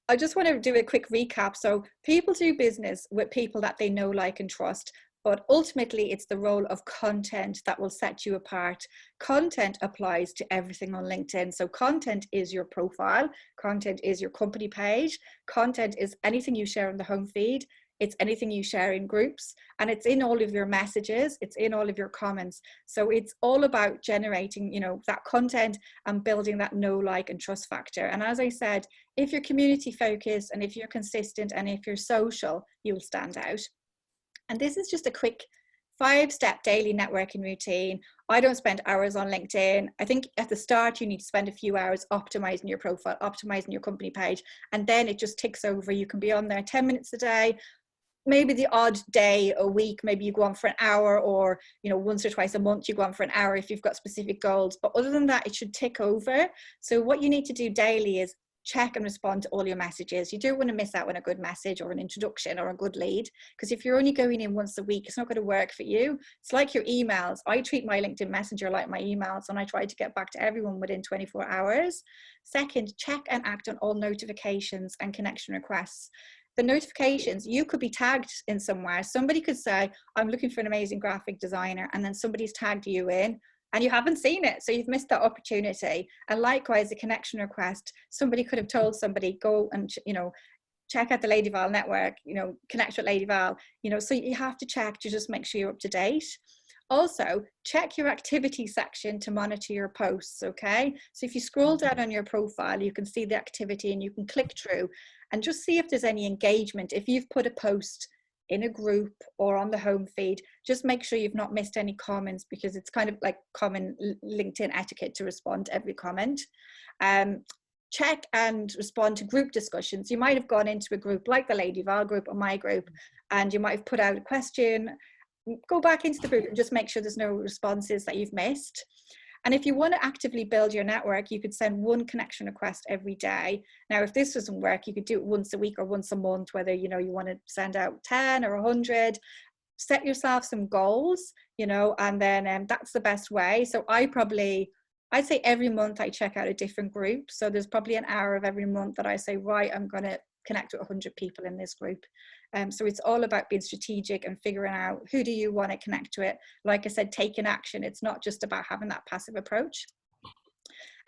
I just want to do a quick recap. So people do business with people that they know, like, and trust. But ultimately, it's the role of content that will set you apart. Content applies to everything on LinkedIn. So content is your profile. Content is your company page. Content is anything you share on the home feed. It's anything you share in groups, and it's in all of your messages. It's in all of your comments. So it's all about generating, you know, that content and building that know, like, and trust factor. And as I said, if you're community focused and if you're consistent and if you're social, you'll stand out. And this is just a quick 5-step daily networking routine. I don't spend hours on LinkedIn. I think at the start, you need to spend a few hours optimizing your profile, optimizing your company page, and then it just ticks over. You can be on there 10 minutes a day, maybe the odd day a week, maybe you go on for an hour, or, you know, once or twice a month you go on for an hour if you've got specific goals. But other than that, it should tick over. So what you need to do daily is check and respond to all your messages. You don't want to miss out on a good message or an introduction or a good lead, because if you're only going in once a week, it's not going to work for you. It's like your emails. I treat my LinkedIn Messenger like my emails, and I try to get back to everyone within 24 hours. Second, check and act on all notifications and connection requests. The notifications, you could be tagged in somewhere. Somebody could say, I'm looking for an amazing graphic designer, and then somebody's tagged you in and you haven't seen it. So you've missed that opportunity. And likewise, a connection request, somebody could have told somebody, go and, you know, check out the Lady Val network, you know, connect with Lady Val, you know, so you have to check to just make sure you're up to date. Also, check your activity section to monitor your posts, okay? So if you scroll down on your profile, you can see the activity and you can click through and just see if there's any engagement. If you've put a post in a group or on the home feed, just make sure you've not missed any comments, because it's kind of like common LinkedIn etiquette to respond to every comment. Check and respond to group discussions. You might have gone into a group like the Lady Val group or my group, and you might have put out a question. Go back into the group and just make sure there's no responses that you've missed. And if you want to actively build your network, you could send one connection request every day. Now, if this doesn't work, you could do it once a week or once a month, whether, you know, you want to send out 10 or 100. Set yourself some goals, you know, and then that's the best way. So I'd say every month I check out a different group. So there's probably an hour of every month that I say, right, I'm going to connect with 100 people in this group. So it's all about being strategic and figuring out who do you want to connect to it. Like I said, taking action. It's not just about having that passive approach.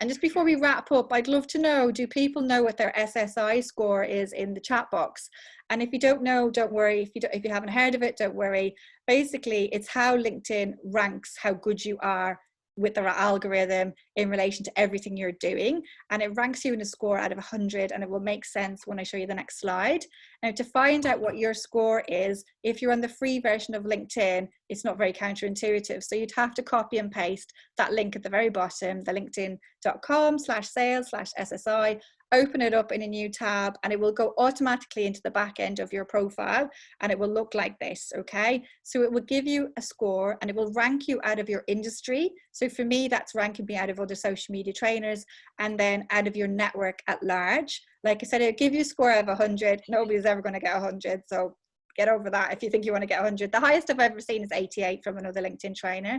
And just before we wrap up, I'd love to know, do people know what their SSI score is in the chat box? And if you don't know, don't worry. If you haven't heard of it, don't worry. Basically, it's how LinkedIn ranks how good you are with their algorithm in relation to everything you're doing, and it ranks you in a score out of 100, and it will make sense when I show you the next slide. Now, to find out what your score is, if you're on the free version of LinkedIn, it's not very counterintuitive, so you'd have to copy and paste that link at the very bottom, the linkedin.com/sales/SSI, open it up in a new tab, and it will go automatically into the back end of your profile, and it will look like this. Okay, so it will give you a score, and it will rank you out of your industry. So for me, that's ranking me out of other social media trainers, and then out of your network at large. Like I said, it'll give you a score of 100. Nobody's ever going to get 100, so get over that if you think you want to get 100. The highest I've ever seen is 88 from another LinkedIn trainer.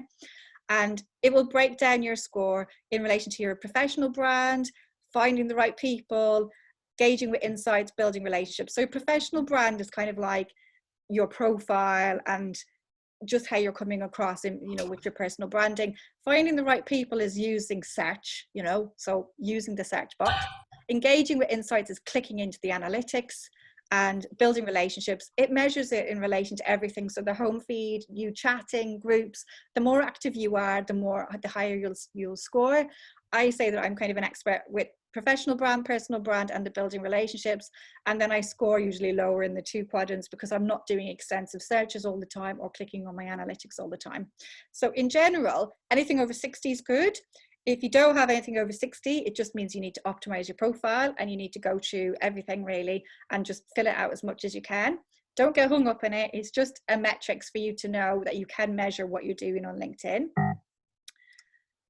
And it will break down your score in relation to your professional brand, finding the right people, engaging with insights, building relationships. So professional brand is kind of like your profile and just how you're coming across in, you know, with your personal branding. Finding the right people is using search, you know, so using the search box. Engaging with insights is clicking into the analytics, and building relationships. It measures it in relation to everything. So the home feed, you chatting, groups, the more active you are, the higher you'll score. I say that I'm kind of an expert with professional brand, personal brand, and the building relationships. And then I score usually lower in the 2 quadrants because I'm not doing extensive searches all the time or clicking on my analytics all the time. So in general, anything over 60 is good. If you don't have anything over 60, it just means you need to optimize your profile, and you need to go through everything really and just fill it out as much as you can. Don't get hung up in it. It's just a metrics for you to know that you can measure what you're doing on LinkedIn.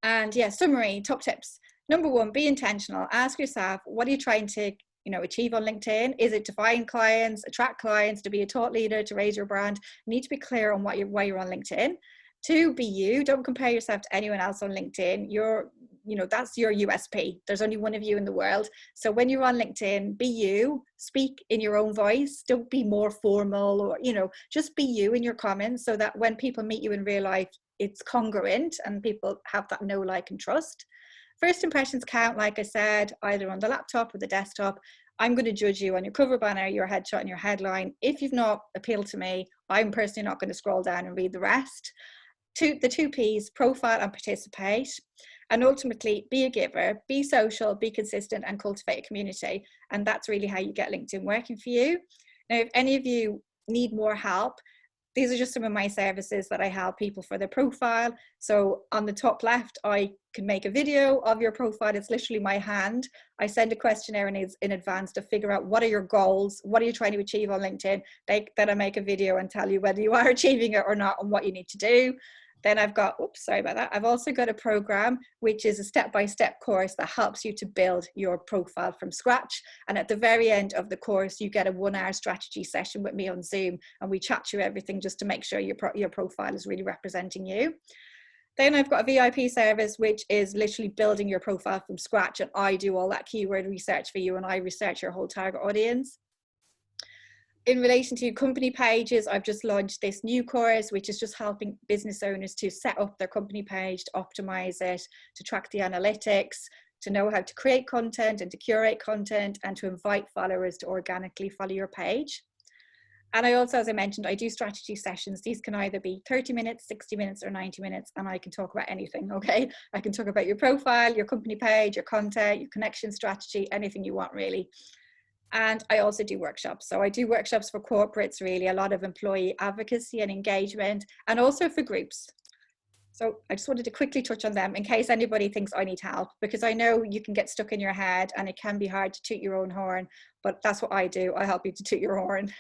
And yeah, summary, top tips. Number 1, be intentional. Ask yourself, what are you trying to, you know, achieve on LinkedIn? Is it to find clients, attract clients, to be a thought leader, to raise your brand? You need to be clear on why you're on LinkedIn. 2, be you. Don't compare yourself to anyone else on LinkedIn. You know, that's your USP. There's only one of you in the world. So when you're on LinkedIn, be you. Speak in your own voice. Don't be more formal, or, you know, just be you in your comments, so that when people meet you in real life, it's congruent and people have that know, like, and trust. First impressions count, like I said, either on the laptop or the desktop. I'm going to judge you on your cover banner, your headshot, and your headline. If you've not appealed to me, I'm personally not going to scroll down and read the rest. The 2 P's, profile and participate. And ultimately, be a giver, be social, be consistent, and cultivate a community. And that's really how you get LinkedIn working for you. Now, if any of you need more help, these are just some of my services that I help people for their profile. So on the top left, I can make a video of your profile. It's literally my hand. I send a questionnaire in advance to figure out what are your goals, what are you trying to achieve on LinkedIn. Then I make a video and tell you whether you are achieving it or not and what you need to do. Then I've got, sorry about that. I've also got a program, which is a step-by-step course that helps you to build your profile from scratch. And at the very end of the course, you get a 1-hour strategy session with me on Zoom, and we chat through everything just to make sure your profile is really representing you. Then I've got a VIP service, which is literally building your profile from scratch. And I do all that keyword research for you, and I research your whole target audience. In relation to company pages, I've just launched this new course, which is just helping business owners to set up their company page, to optimize it, to track the analytics, to know how to create content and to curate content, and to invite followers to organically follow your page. And I also, as I mentioned, I do strategy sessions. These can either be 30 minutes, 60 minutes, or 90 minutes, and I can talk about anything, okay? I can talk about your profile, your company page, your content, your connection strategy, anything you want, really. And I also do workshops. So I do workshops for corporates, really, a lot of employee advocacy and engagement, and also for groups. So I just wanted to quickly touch on them in case anybody thinks I need help, because I know you can get stuck in your head and it can be hard to toot your own horn, but that's what I do. I help you to toot your horn.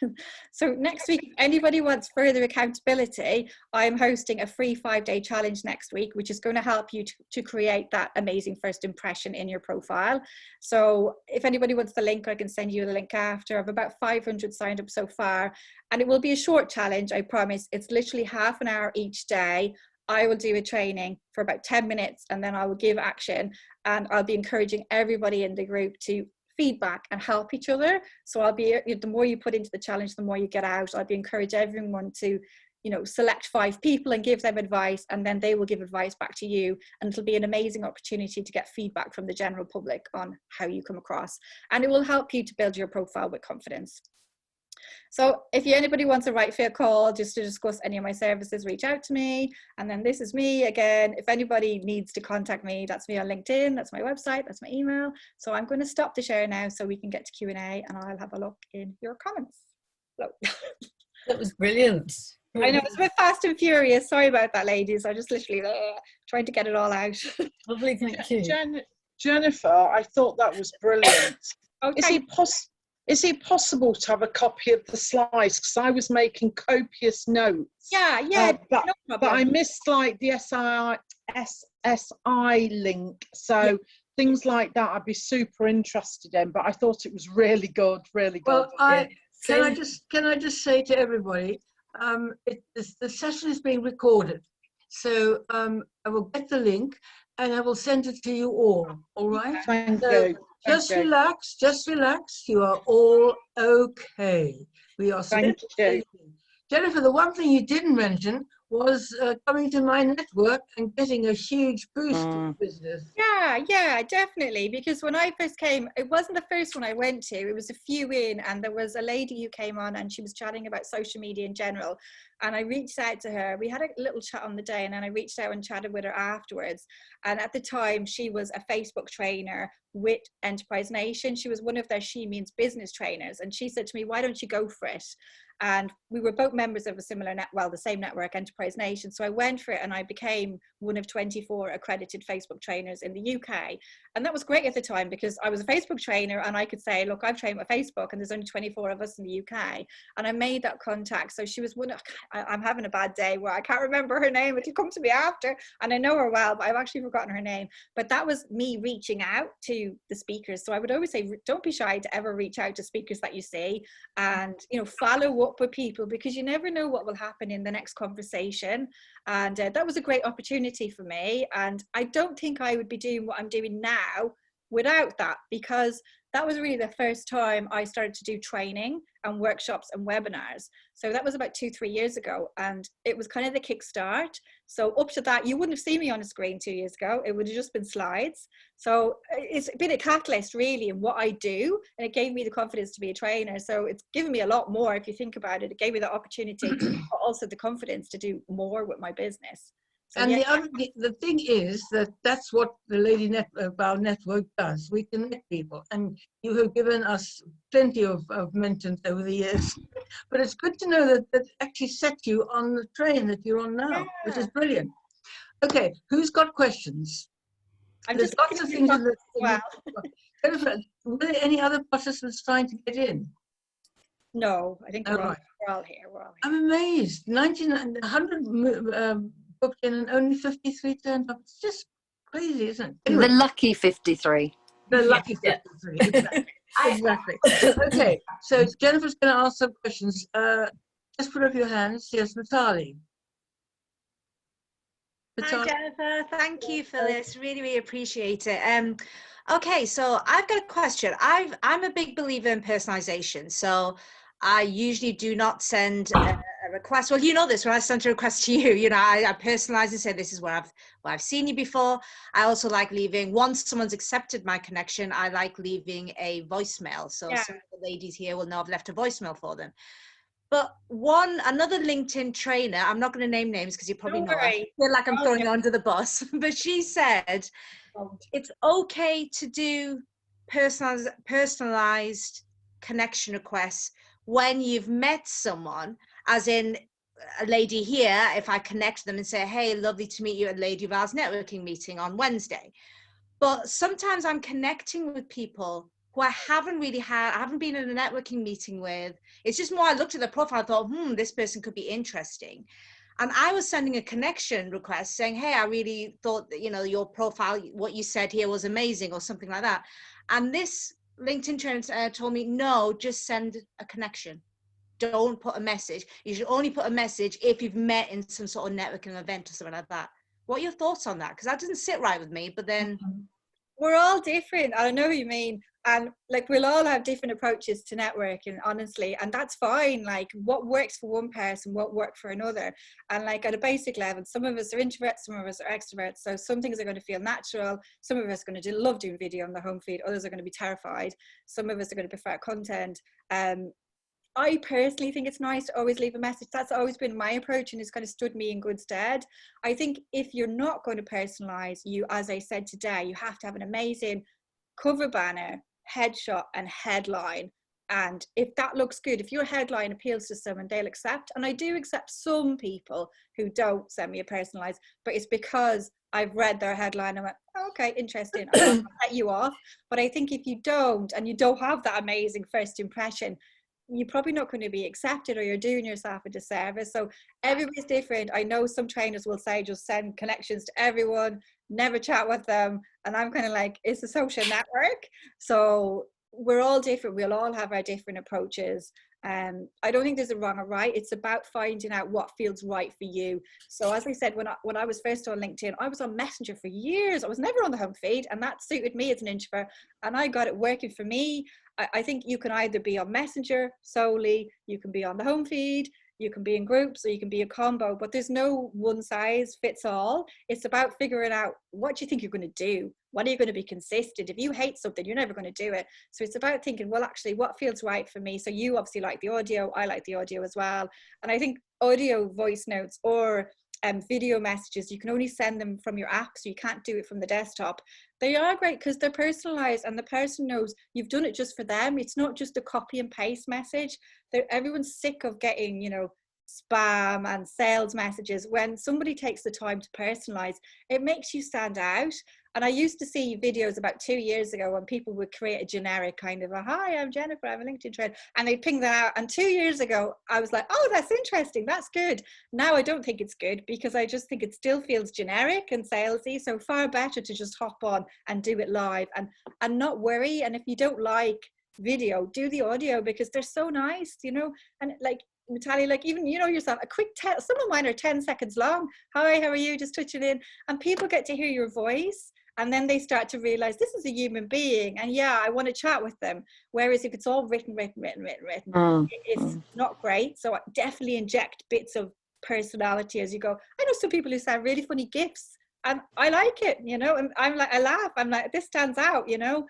So next week, if anybody wants further accountability, I'm hosting a free 5-day challenge next week, which is going to help you to create that amazing first impression in your profile. So if anybody wants the link, I can send you the link after. I've about 500 signed up so far, and it will be a short challenge, I promise. It's literally half an hour each day. I will do a training for about 10 minutes, and then I will give action, and I'll be encouraging everybody in the group to feedback and help each other. So I'll be, the more you put into the challenge, the more you get out. I'll be encouraging everyone to, you know, select 5 people and give them advice, and then they will give advice back to you. And it'll be an amazing opportunity to get feedback from the general public on how you come across. And it will help you to build your profile with confidence. So if anybody wants a right fit call just to discuss any of my services, reach out to me. And then this is me again. If anybody needs to contact me, that's me on LinkedIn, that's my website, that's my email. So I'm going to stop the share now so we can get to Q&A, and I'll have a look in your comments. So. That was brilliant. I know, it's a bit fast and furious. Sorry about that, ladies. I just literally trying to get it all out. Lovely, thank you. Jen, Jennifer, I thought that was brilliant. Okay. Is it possible to have a copy of the slides? Because I was making copious notes. Yeah, but no I problem. missed like the SSI link. So things like that I'd be super interested in. But I thought it was really good, really good. Well, can I just say to everybody, the session is being recorded. So I will get the link and I will send it to you all right? Thank So you. just Thank you. relax, just relax. You are all okay. We are Thank you. Jennifer, the one thing you didn't mention was coming to my network and getting a huge boost in business. Yeah, definitely. Because when I first came, it wasn't the first one I went to. It was a few in, and there was a lady who came on and she was chatting about social media in general. And I reached out to her. We had a little chat on the day, and then I reached out and chatted with her afterwards. And at the time, she was a Facebook trainer with Enterprise Nation. She was one of their She Means Business trainers. And she said to me, why don't you go for it? And we were both members of a similar the same network, Enterprise Nation. So I went for it and I became one of 24 accredited Facebook trainers in the UK. And that was great at the time because I was a Facebook trainer and I could say, look, I've trained with Facebook and there's only 24 of us in the UK. And I made that contact. So she was I'm having a bad day where I can't remember her name. It'll come to me after. And I know her well, but I've actually forgotten her name. But that was me reaching out to the speakers. So I would always say, don't be shy to ever reach out to speakers that you see and, follow up with people, because you never know what will happen in the next conversation. And that was a great opportunity for me. And I don't think I would be doing what I'm doing now without that, because that was really the first time I started to do training and workshops and webinars. So that was about 2-3 years ago, and it was kind of the kickstart. So up to that, you wouldn't have seen me on a screen 2 years ago. It would have just been slides. So it's been a catalyst really in what I do, and it gave me the confidence to be a trainer. So it's given me a lot more. If you think about it, it gave me the opportunity, but also the confidence to do more with my business. So, and the thing is that's what the Lady Our Network does. We connect people, and you have given us plenty of mentors over the years. But it's good to know that actually set you on the train that you're on now, which is brilliant. Okay, who's got questions? There's lots of things in the Jennifer, were there any other participants trying to get in? No, I think we're all here. I'm amazed. 100 booked in and only 53 turned up. It's just crazy, isn't it? Anyway, The lucky 53. The lucky 53. Exactly. Okay, so Jennifer's going to ask some questions. Just put up your hands. Yes, Natalie. Hi, Jennifer. Thank you for this. Really, really appreciate it. Okay, so I've got a question. I'm a big believer in personalization. So I usually do not send a request. Well, you know this, when I send a request to you, I personalize and say, this is where I've seen you before. I also like leaving, once someone's accepted my connection, I like leaving a voicemail. So some of the ladies here will know I've left a voicemail for them. But another LinkedIn trainer, I'm not going to name names because you probably know her. I feel like I'm throwing her under the bus, but she said it's okay to do personalized connection requests when you've met someone, as in a lady here, if I connect them and say, hey, lovely to meet you at Lady Val's networking meeting on Wednesday. But sometimes I'm connecting with people who I haven't been in a networking meeting with. It's just more, I looked at the profile, I thought, this person could be interesting. And I was sending a connection request saying, hey, I really thought that, your profile, what you said here was amazing, or something like that. And this LinkedIn trainer told me, no, just send a connection. Don't put a message. You should only put a message if you've met in some sort of networking event or something like that. What are your thoughts on that? Because that doesn't sit right with me, but then... We're all different. I know what you mean. And we'll all have different approaches to networking, honestly, and that's fine. What works for one person won't work for another. And at a basic level, some of us are introverts, some of us are extroverts. So some things are going to feel natural. Some of us are going to love doing video on the home feed. Others are going to be terrified. Some of us are going to prefer content. I personally think it's nice to always leave a message. That's always been my approach, and it's kind of stood me in good stead. I think if you're not going to personalize, as I said today, you have to have an amazing cover banner, headshot and headline. And if that looks good, if your headline appeals to someone, they'll accept. And I do accept some people who don't send me a personalized, but it's because I've read their headline and went, oh, okay, interesting. I'll let you off. But I think if you don't, and you don't have that amazing first impression, you're probably not going to be accepted, or you're doing yourself a disservice. So everybody's different. I know some trainers will say just send connections to everyone, never chat with them. And I'm kind of like, it's a social network. So we're all different. We'll all have our different approaches. I don't think there's a wrong or right. It's about finding out what feels right for you. So as I said, when I was first on LinkedIn, I was on Messenger for years. I was never on the home feed, and that suited me as an introvert, and I got it working for me. I think you can either be on Messenger solely, you can be on the home feed, you can be in groups, or you can be a combo, but there's no one size fits all. It's about figuring out what you think you're going to do. What are you going to be consistent? If you hate something, you're never going to do it. So it's about thinking, well, actually, what feels right for me? So you obviously like the audio, I like the audio as well. And I think audio voice notes or video messages, you can only send them from your app, so you can't do it from the desktop. They are great because they're personalized, and the person knows you've done it just for them. It's not just a copy and paste message. Everyone's sick of getting, you know, spam and sales messages. When somebody takes the time to personalize, it makes you stand out. And I used to see videos about 2 years ago when people would create a generic kind of a, hi, I'm Jennifer, I'm a LinkedIn trainer, and they'd ping that out. And 2 years ago, I was like, oh, that's interesting, that's good. Now I don't think it's good, because I just think it still feels generic and salesy. So far better to just hop on and do it live and not worry. And if you don't like video, do the audio, because they're so nice, you know. And like Natalia, like even, you know, yourself, a quick some of mine are 10 seconds long. Hi, how are you? Just touching in. And people get to hear your voice, and then they start to realize this is a human being, and yeah, I want to chat with them. Whereas if it's all written, it's not great. So I definitely inject bits of personality as you go. I know some people who send really funny gifs, and I like it, you know, and I'm like, I laugh, I'm like, this stands out, you know.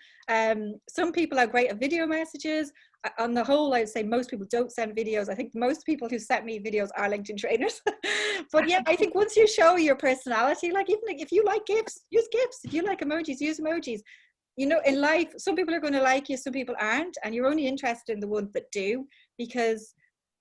Some people are great at video messages. On the whole, I'd say most people don't send videos. I think most people who sent me videos are LinkedIn trainers. But yeah, I think once you show your personality, like even if you like GIFs, use GIFs. If you like emojis, use emojis. You know, in life, some people are going to like you, some people aren't, and you're only interested in the ones that do. Because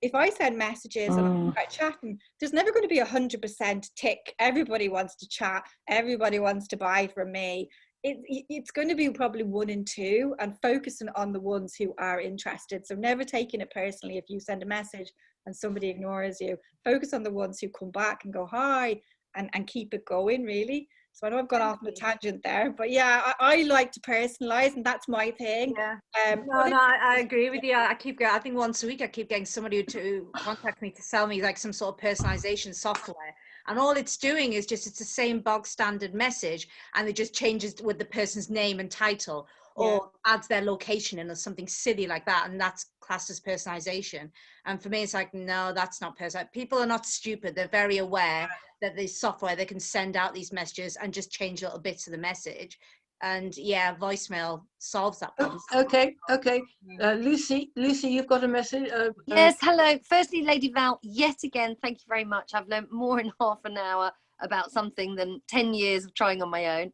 if I send messages and I start chatting, there's never going to be 100% tick. Everybody wants to chat. Everybody wants to buy from me. It's going to be probably 1 and 2, and focusing on the ones who are interested. So never taking it personally if you send a message and somebody ignores you. Focus on the ones who come back and go hi, and keep it going, really. So I know I've gone off on a tangent there, but yeah, I like to personalize, and that's my thing. Yeah. I agree with you. I keep going. I think once a week I keep getting somebody to contact me to sell me like some sort of personalization software. And all it's doing is just, it's the same bog standard message, and it just changes with the person's name and title, or adds their location in or something silly like that. And that's classed as personalization. And for me, it's like, no, that's not personal. People are not stupid. They're very aware that there's software, they can send out these messages and just change little bits of the message. And yeah, voicemail solves that problem. Okay. Lucy, you've got a message? Yes, hello. Firstly, Lady Val, yet again, thank you very much. I've learned more in half an hour about something than 10 years of trying on my own.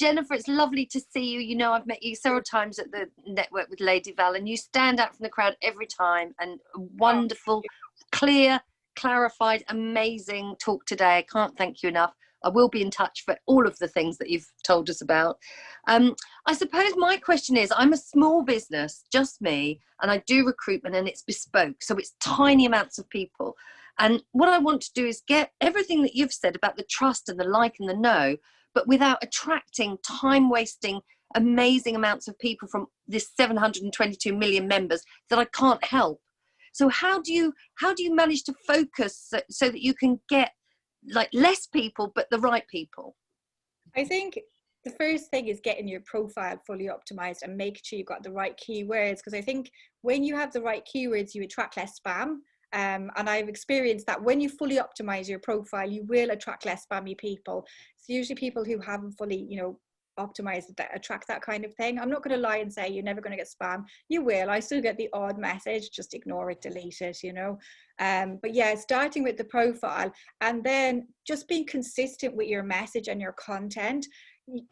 Jennifer, it's lovely to see you. You know, I've met you several times at the network with Lady Val, and you stand out from the crowd every time. And wonderful, clear, clarified, amazing talk today. I can't thank you enough. I will be in touch for all of the things that you've told us about. I suppose my question is, I'm a small business, just me, and I do recruitment, and it's bespoke. So it's tiny amounts of people. And what I want to do is get everything that you've said about the trust and the like and the know, but without attracting time-wasting, amazing amounts of people from this 722 million members that I can't help. So how do you manage to focus so that you can get like less people, but the right people? I think the first thing is getting your profile fully optimized and making sure you've got the right keywords. Because I think when you have the right keywords, you attract less spam. And I've experienced that when you fully optimize your profile, you will attract less spammy people. It's usually people who haven't fully, you know, optimized that attract that kind of thing. I'm not going to lie and say you're never going to get spam. You will. I still get the odd message, just ignore it, delete it, you know. But yeah, starting with the profile, and then just being consistent with your message and your content.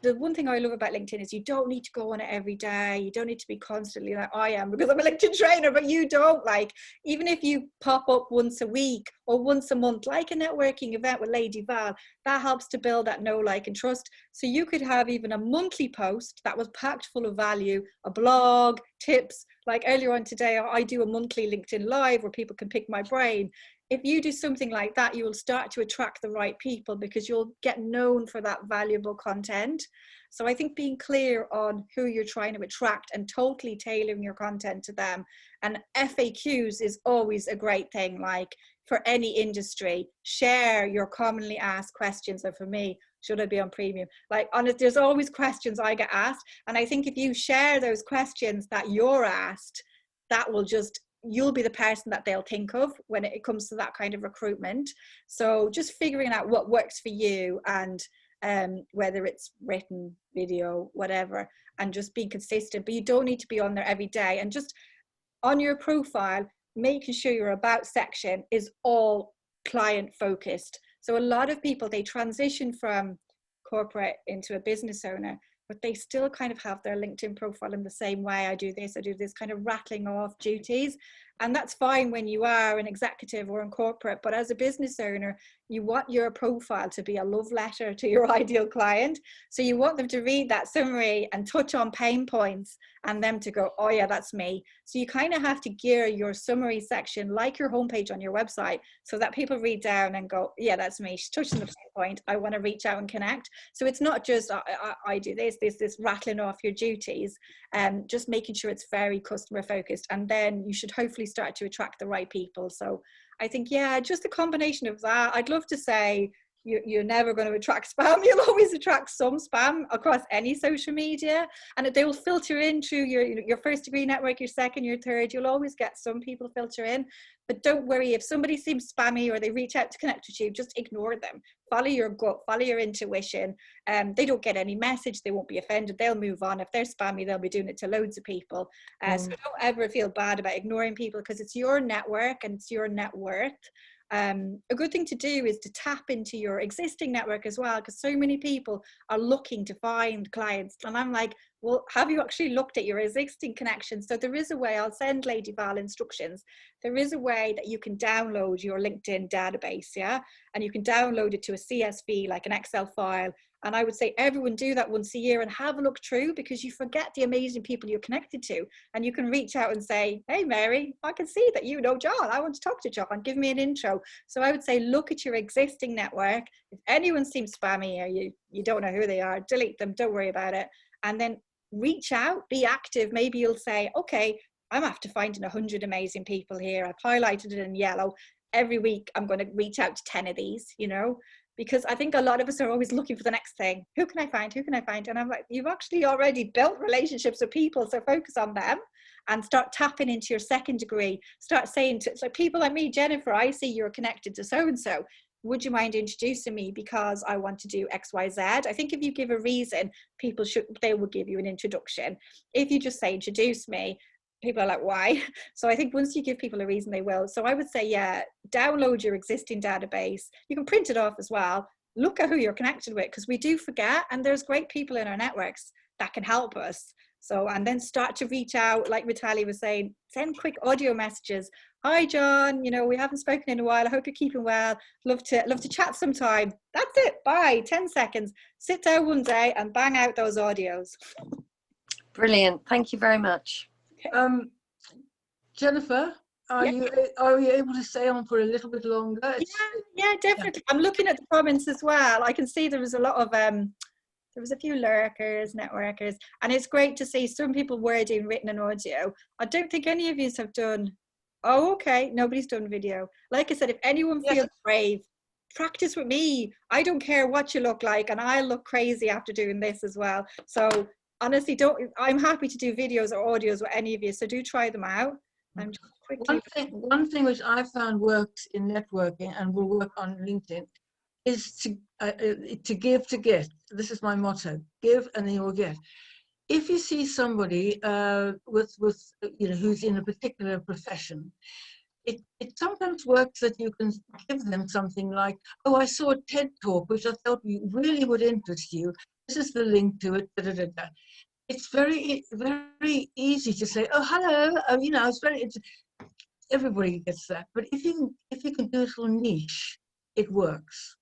the one thing I love about LinkedIn is you don't need to go on it every day. You don't need to be constantly like I am, because I'm a LinkedIn trainer, but you don't. Like, even if you pop up once a week or once a month, like a networking event with Lady Val, that helps to build that know, like, and trust. So you could have even a monthly post that was packed full of value, a blog, tips. Like earlier on today, I do a monthly LinkedIn Live where people can pick my brain. If you do something like that, you will start to attract the right people because you'll get known for that valuable content. So I think being clear on who you're trying to attract and totally tailoring your content to them. And FAQs is always a great thing. Like for any industry, share your commonly asked questions. So for me, should I be on premium? Like honest, there's always questions I get asked. And I think if you share those questions that you're asked, that will just, you'll be the person that they'll think of when it comes to that kind of recruitment. So just figuring out what works for you, and whether it's written, video, whatever, and just being consistent. But you don't need to be on there every day. And just on your profile, making sure your about section is all client focused. So a lot of people, they transition from corporate into a business owner, but they still kind of have their LinkedIn profile in the same way. I do this, kind of rattling off duties. And that's fine when you are an executive or in corporate, but as a business owner, you want your profile to be a love letter to your ideal client. So you want them to read that summary and touch on pain points and them to go, oh yeah, that's me. So you kind of have to gear your summary section like your homepage on your website, so that people read down and go, yeah, that's me. She's touching the pain point. I want to reach out and connect. So it's not just I do this rattling off your duties, just making sure it's very customer focused, and then you should hopefully start to attract the right people. So I think, yeah, just a combination of that. I'd love to say you're never going to attract spam. You'll always attract some spam across any social media, and they will filter in through your first degree network, your second, your third. You'll always get some people filter in, but don't worry if somebody seems spammy or they reach out to connect with you, just ignore them. Follow your gut, follow your intuition. They don't get any message, they won't be offended, they'll move on. If they're spammy, they'll be doing it to loads of people. So don't ever feel bad about ignoring people, because it's your network and it's your net worth. A good thing to do is to tap into your existing network as well, because so many people are looking to find clients, and I'm like, well, have you actually looked at your existing connections? So there is a way, I'll send Lady Val instructions. There is a way that you can download your LinkedIn database, yeah, and you can download it to a CSV, like an Excel file. And I would say everyone do that once a year and have a look through, because you forget the amazing people you're connected to. And you can reach out and say, hey, Mary, I can see that you know John. I want to talk to John. Give me an intro. So I would say look at your existing network. If anyone seems spammy or you don't know who they are, delete them. Don't worry about it. And then reach out, be active. Maybe you'll say, okay, I'm after finding 100 amazing people here. I've highlighted it in yellow. Every week, I'm going to reach out to 10 of these, you know, because I think a lot of us are always looking for the next thing. Who can I find? Who can I find? And I'm like, you've actually already built relationships with people. So focus on them and start tapping into your second degree. Start saying to, it's like people like me, Jennifer, I see you're connected to so-and-so. Would you mind introducing me because I want to do X, Y, Z? I think if you give a reason, they will give you an introduction. If you just say, introduce me, people are like, why? So I think once you give people a reason, they will. So I would say, yeah, download your existing database. You can print it off as well. Look at who you're connected with, because we do forget, and there's great people in our networks that can help us. So, and then start to reach out, like Vitaly was saying, send quick audio messages. Hi, John, you know, we haven't spoken in a while. I hope you're keeping well. Love to chat sometime. That's it. Bye. 10 seconds. Sit down one day and bang out those audios. Brilliant. Thank you very much. Jennifer, are you able to stay on for a little bit longer? Yeah, definitely. Yeah. I'm looking at the comments as well. I can see there was a lot of there was a few lurkers, networkers, and it's great to see some people were doing written and audio. I don't think any of you have done. Oh, okay. Nobody's done video. Like I said, if anyone feels brave, practice with me. I don't care what you look like, and I'll look crazy after doing this as well. So honestly, I'm happy to do videos or audios with any of you. So do try them out. I'm just quickly. One thing which I found works in networking and will work on LinkedIn is to give to get. This is my motto: give and then you'll get. If you see somebody with you know, who's in a particular profession, it sometimes works that you can give them something like, oh, I saw a TED talk which I thought really would interest you. This is the link to it. Da, da, da, da. It's very, very easy to say, oh, hello. You know, everybody gets that. But if you can do a little niche, it works.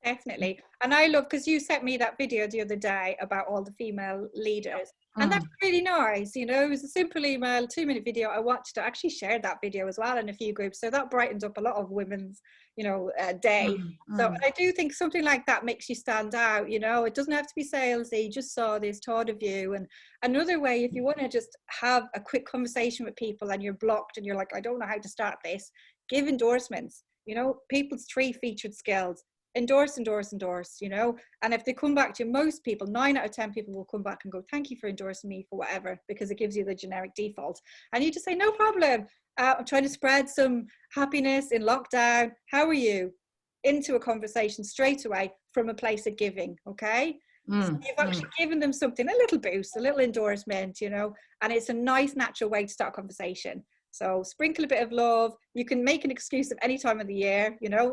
Definitely. And I love, because you sent me that video the other day about all the female leaders. And that's really nice. You know, it was a simple email, 2-minute video. I watched it. I actually shared that video as well in a few groups. So that brightened up a lot of women's, you know, day. So I do think something like that makes you stand out. You know, it doesn't have to be salesy. You just saw this, thought of you. And another way, if you want to just have a quick conversation with people and you're blocked and you're like, I don't know how to start this, give endorsements. You know, people's 3 featured skills. Endorse, endorse, endorse, you know. And if they come back to you, most people, 9 out of 10 people will come back and go, thank you for endorsing me for whatever, because it gives you the generic default. And you just say, no problem. I'm trying to spread some happiness in lockdown. How are you? Into a conversation straight away from a place of giving, okay? So you've actually given them something, a little boost, a little endorsement, you know, and it's a nice, natural way to start a conversation. So sprinkle a bit of love. You can make an excuse of any time of the year, you know.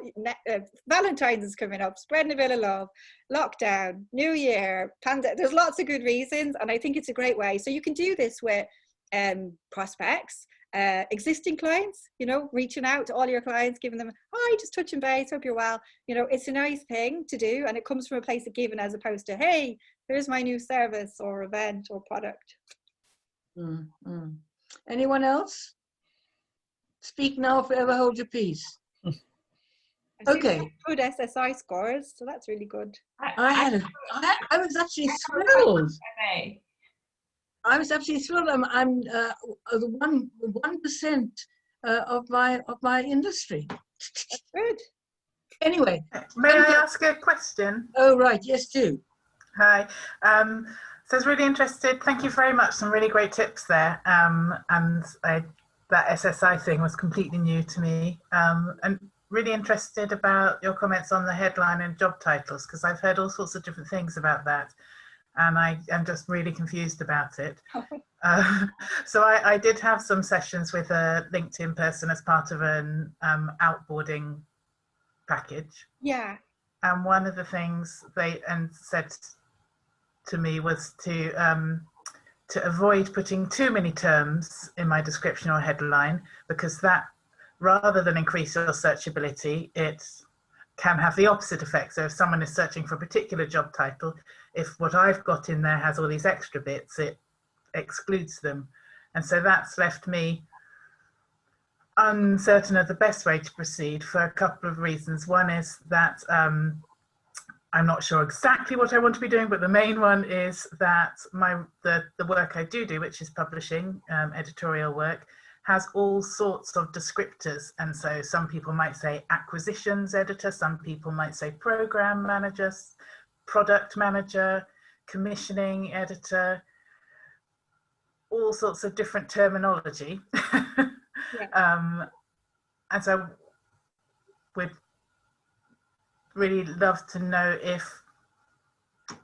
Valentine's is coming up, spreading a bit of love, lockdown, New Year, there's lots of good reasons, and I think it's a great way. So you can do this with prospects, existing clients, you know, reaching out to all your clients, giving them, hi, just touching base, hope you're well. You know, it's a nice thing to do, and it comes from a place of giving as opposed to, hey, here's my new service or event or product. Anyone else? Speak now, forever hold your peace. Okay. Good SSI scores, so that's really good. I was actually thrilled. I was absolutely thrilled. I'm the 1% of my industry. That's good. Anyway, may I ask a question? Oh right, yes, do. Hi. So I was really interested. Thank you very much. Some really great tips there. And that SSI thing was completely new to me. And really interested about your comments on the headline and job titles, because I've heard all sorts of different things about that. And I am just really confused about it. So I did have some sessions with a LinkedIn person as part of an outboarding package. Yeah. And one of the things they said to me was to avoid putting too many terms in my description or headline, because that, rather than increase your searchability, it can have the opposite effect. So if someone is searching for a particular job title, if what I've got in there has all these extra bits, it excludes them. And so that's left me uncertain of the best way to proceed for a couple of reasons. One is that I'm not sure exactly what I want to be doing, but the main one is that the work I do, which is publishing, editorial work, has all sorts of descriptors. And so some people might say acquisitions editor, some people might say program manager, product manager, commissioning editor, all sorts of different terminology. Yeah. And so we'd really love to know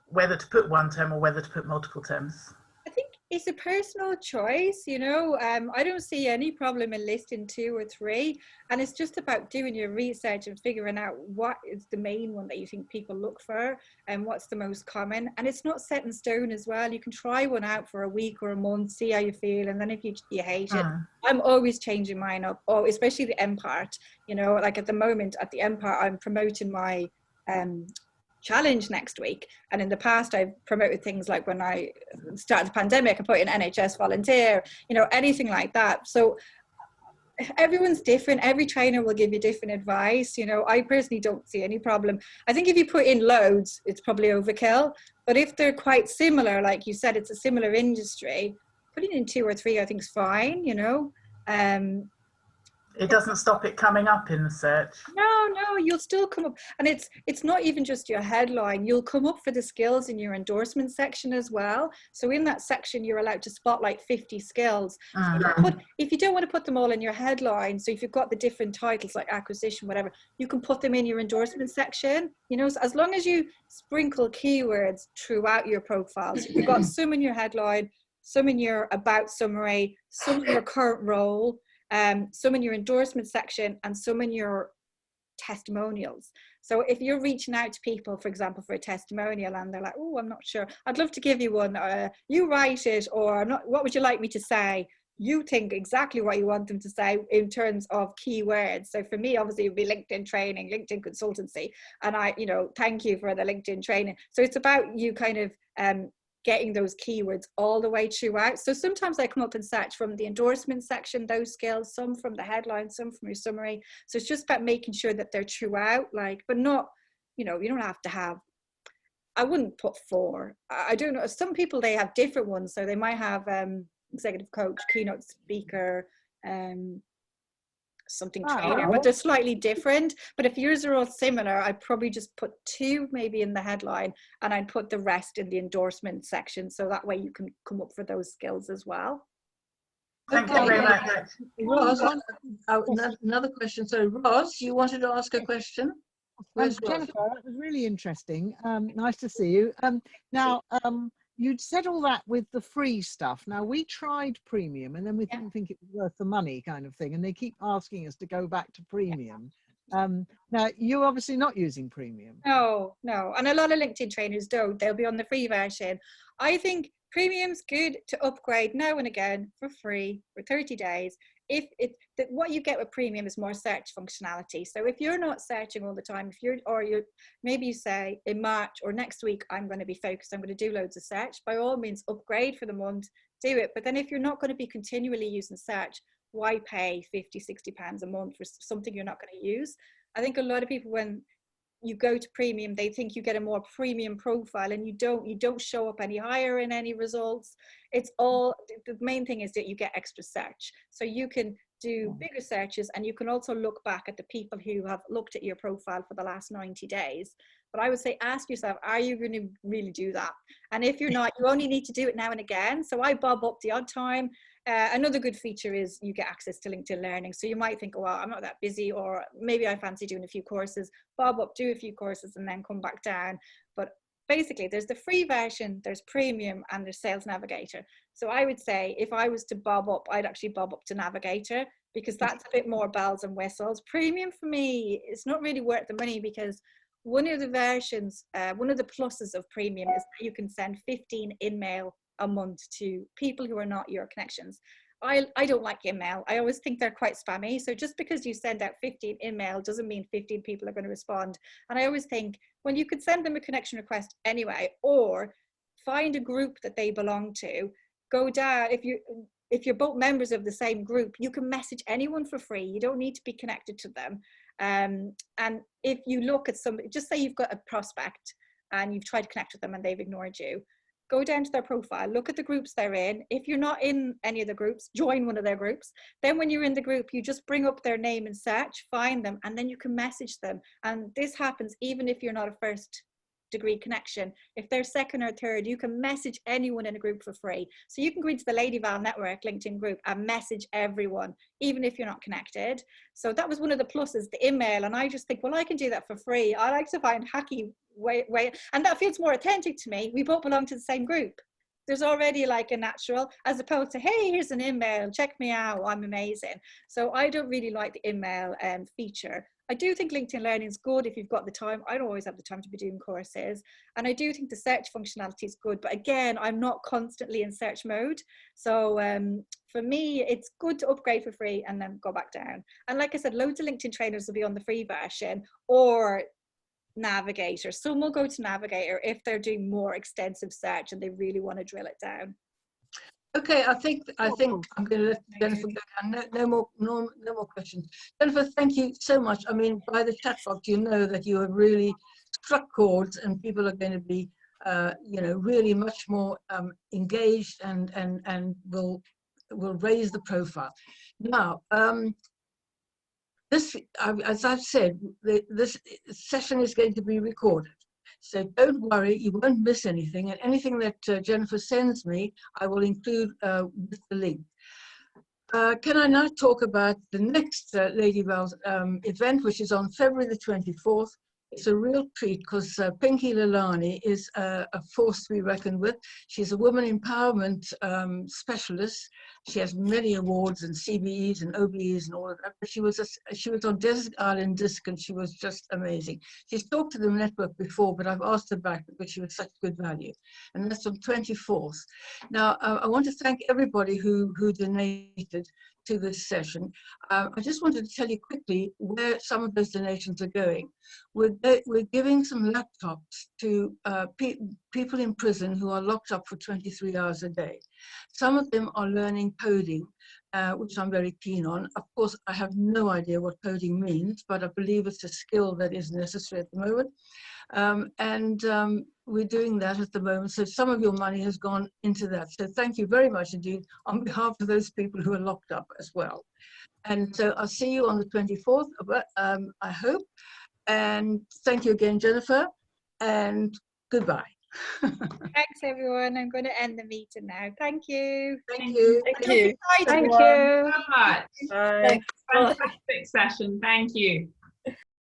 whether to put one term or whether to put multiple terms. I think it's a personal choice, you know. I don't see any problem in listing 2 or 3, and it's just about doing your research and figuring out what is the main one that you think people look for and what's the most common. And it's not set in stone as well. You can try one out for a week or a month, see how you feel, and then if you hate it, I'm always changing mine up. Oh, especially the M part, you know, like at the moment at the M part, I'm promoting my challenge next week, and in the past I've promoted things like when I started the pandemic, I put in NHS volunteer, you know, anything like that. So everyone's different, every trainer will give you different advice, you know. I personally don't see any problem. I think if you put in loads, it's probably overkill, but if they're quite similar, like you said, it's a similar industry, putting in 2 or 3 I think is fine, you know. It doesn't stop it coming up in the search. No, you'll still come up. And it's not even just your headline. You'll come up for the skills in your endorsement section as well. So in that section, you're allowed to spotlight 50 skills. So if you don't want to put them all in your headline, so if you've got the different titles like acquisition, whatever, you can put them in your endorsement section. You know, so as long as you sprinkle keywords throughout your profiles, you've got some in your headline, some in your about summary, some in your current role, some in your endorsement section, and some in your testimonials. So if you're reaching out to people, for example, for a testimonial, and they're like, oh, I'm not sure, I'd love to give you one, you write it, or I'm not, what would you like me to say? You think exactly what you want them to say in terms of keywords. So for me, obviously, it would be LinkedIn training, LinkedIn consultancy, and I, you know, thank you for the LinkedIn training. So it's about you kind of getting those keywords all the way throughout. So sometimes I come up and search from the endorsement section, those skills, some from the headline, some from your summary. So it's just about making sure that they're throughout, like, but not, you know, you don't have to have, I wouldn't put 4. I don't know, some people, they have different ones. So they might have executive coach, keynote speaker, something trainer, but they're slightly different. But if yours are all similar, I'd probably just put 2 maybe in the headline, and I'd put the rest in the endorsement section, so that way you can come up for those skills as well. Thank you very much. Roz, another question. So Roz, you wanted to ask a question? Where's Roz? Jennifer, that was really interesting. Nice to see you. Now, you'd said all that with the free stuff. Now, we tried premium, and then we didn't think it was worth the money, kind of thing. And they keep asking us to go back to premium. Now, you're obviously not using premium. No. And a lot of LinkedIn trainers don't. They'll be on the free version. I think premium's good to upgrade now and again for free for 30 days. If what you get with premium is more search functionality. So if you're not searching all the time, maybe you say in March or next week, I'm going to be focused, I'm going to do loads of search, by all means upgrade for the month, do it. But then if you're not going to be continually using search, why pay 50, 60 pounds a month for something you're not going to use? I think a lot of people, when you go to premium, they think you get a more premium profile, and you don't show up any higher in any results. It's all, the main thing is that you get extra search, so you can do bigger searches, and you can also look back at the people who have looked at your profile for the last 90 days. But I would say, ask yourself, are you going to really do that? And if you're not, you only need to do it now and again. So I bob up the odd time. Another good feature is you get access to LinkedIn Learning. So you might think, oh, well, I'm not that busy, or maybe I fancy doing a few courses. Bob up, do a few courses, and then come back down. But basically, there's the free version, there's premium, and there's Sales Navigator. So I would say, if I was to bob up, I'd actually bob up to Navigator, because that's a bit more bells and whistles. Premium for me, it's not really worth the money, because one of the versions, one of the pluses of premium is that you can send 15 in-mail a month to people who are not your connections. I don't like in-mail. I always think they're quite spammy. So just because you send out 15 in-mail doesn't mean 15 people are going to respond. And I always think, when you could send them a connection request anyway, or find a group that they belong to, go down, if you're both members of the same group, you can message anyone for free. You don't need to be connected to them. And if you look at somebody, just say you've got a prospect and you've tried to connect with them and they've ignored you, go down to their profile, look at the groups they're in. If you're not in any of the groups, join one of their groups. Then when you're in the group, you just bring up their name and search, find them, and then you can message them. And this happens even if you're not a first degree connection. If they're second or third, you can message anyone in a group for free. So you can go into the Lady Val Network LinkedIn group and message everyone, even if you're not connected. So that was one of the pluses, the email. And I just think, well, I can do that for free. I like to find hacky way, and that feels more authentic to me. We both belong to the same group. There's already like a natural, as opposed to, hey, here's an email, check me out, I'm amazing. So I don't really like the email feature. I do think LinkedIn Learning is good if you've got the time. I don't always have the time to be doing courses. And I do think the search functionality is good. But again, I'm not constantly in search mode. So for me, it's good to upgrade for free and then go back down. And like I said, loads of LinkedIn trainers will be on the free version or Navigator. Some will go to Navigator if they're doing more extensive search and they really want to drill it down. Okay, I think I'm going to let Jennifer go down. No more questions. Jennifer, thank you so much. I mean, by the chat box, you know that you have really struck chords, and people are going to be, really much more engaged and will raise the profile. Now, as I've said, this session is going to be recorded. So don't worry, you won't miss anything, and anything that Jennifer sends me, I will include with the link. Can I now talk about the next Lady Val's event, which is on February the 24th It's a real treat because Pinky Lalani is a force to be reckoned with. She's a woman empowerment specialist. She has many awards and CBEs and OBEs and all of that. But she was on Desert Island Disc, and she was just amazing. She's talked to the network before, but I've asked her back because she was such good value. And that's on 24th. Now, I want to thank everybody who donated to this session. I just wanted to tell you quickly where some of those donations are going. We're giving some laptops to people in prison who are locked up for 23 hours a day. Some of them are learning coding, which I'm very keen on. Of course, I have no idea what coding means, but I believe it's a skill that is necessary at the moment. We're doing that at the moment. So some of your money has gone into that. So thank you very much indeed on behalf of those people who are locked up as well. And so I'll see you on the 24th, I hope. And thank you again, Jennifer, and goodbye. Thanks, everyone. I'm going to end the meeting now. Thank you. Thank you. Thank you. Thank you. So much. Bye. Fantastic session. Thank you.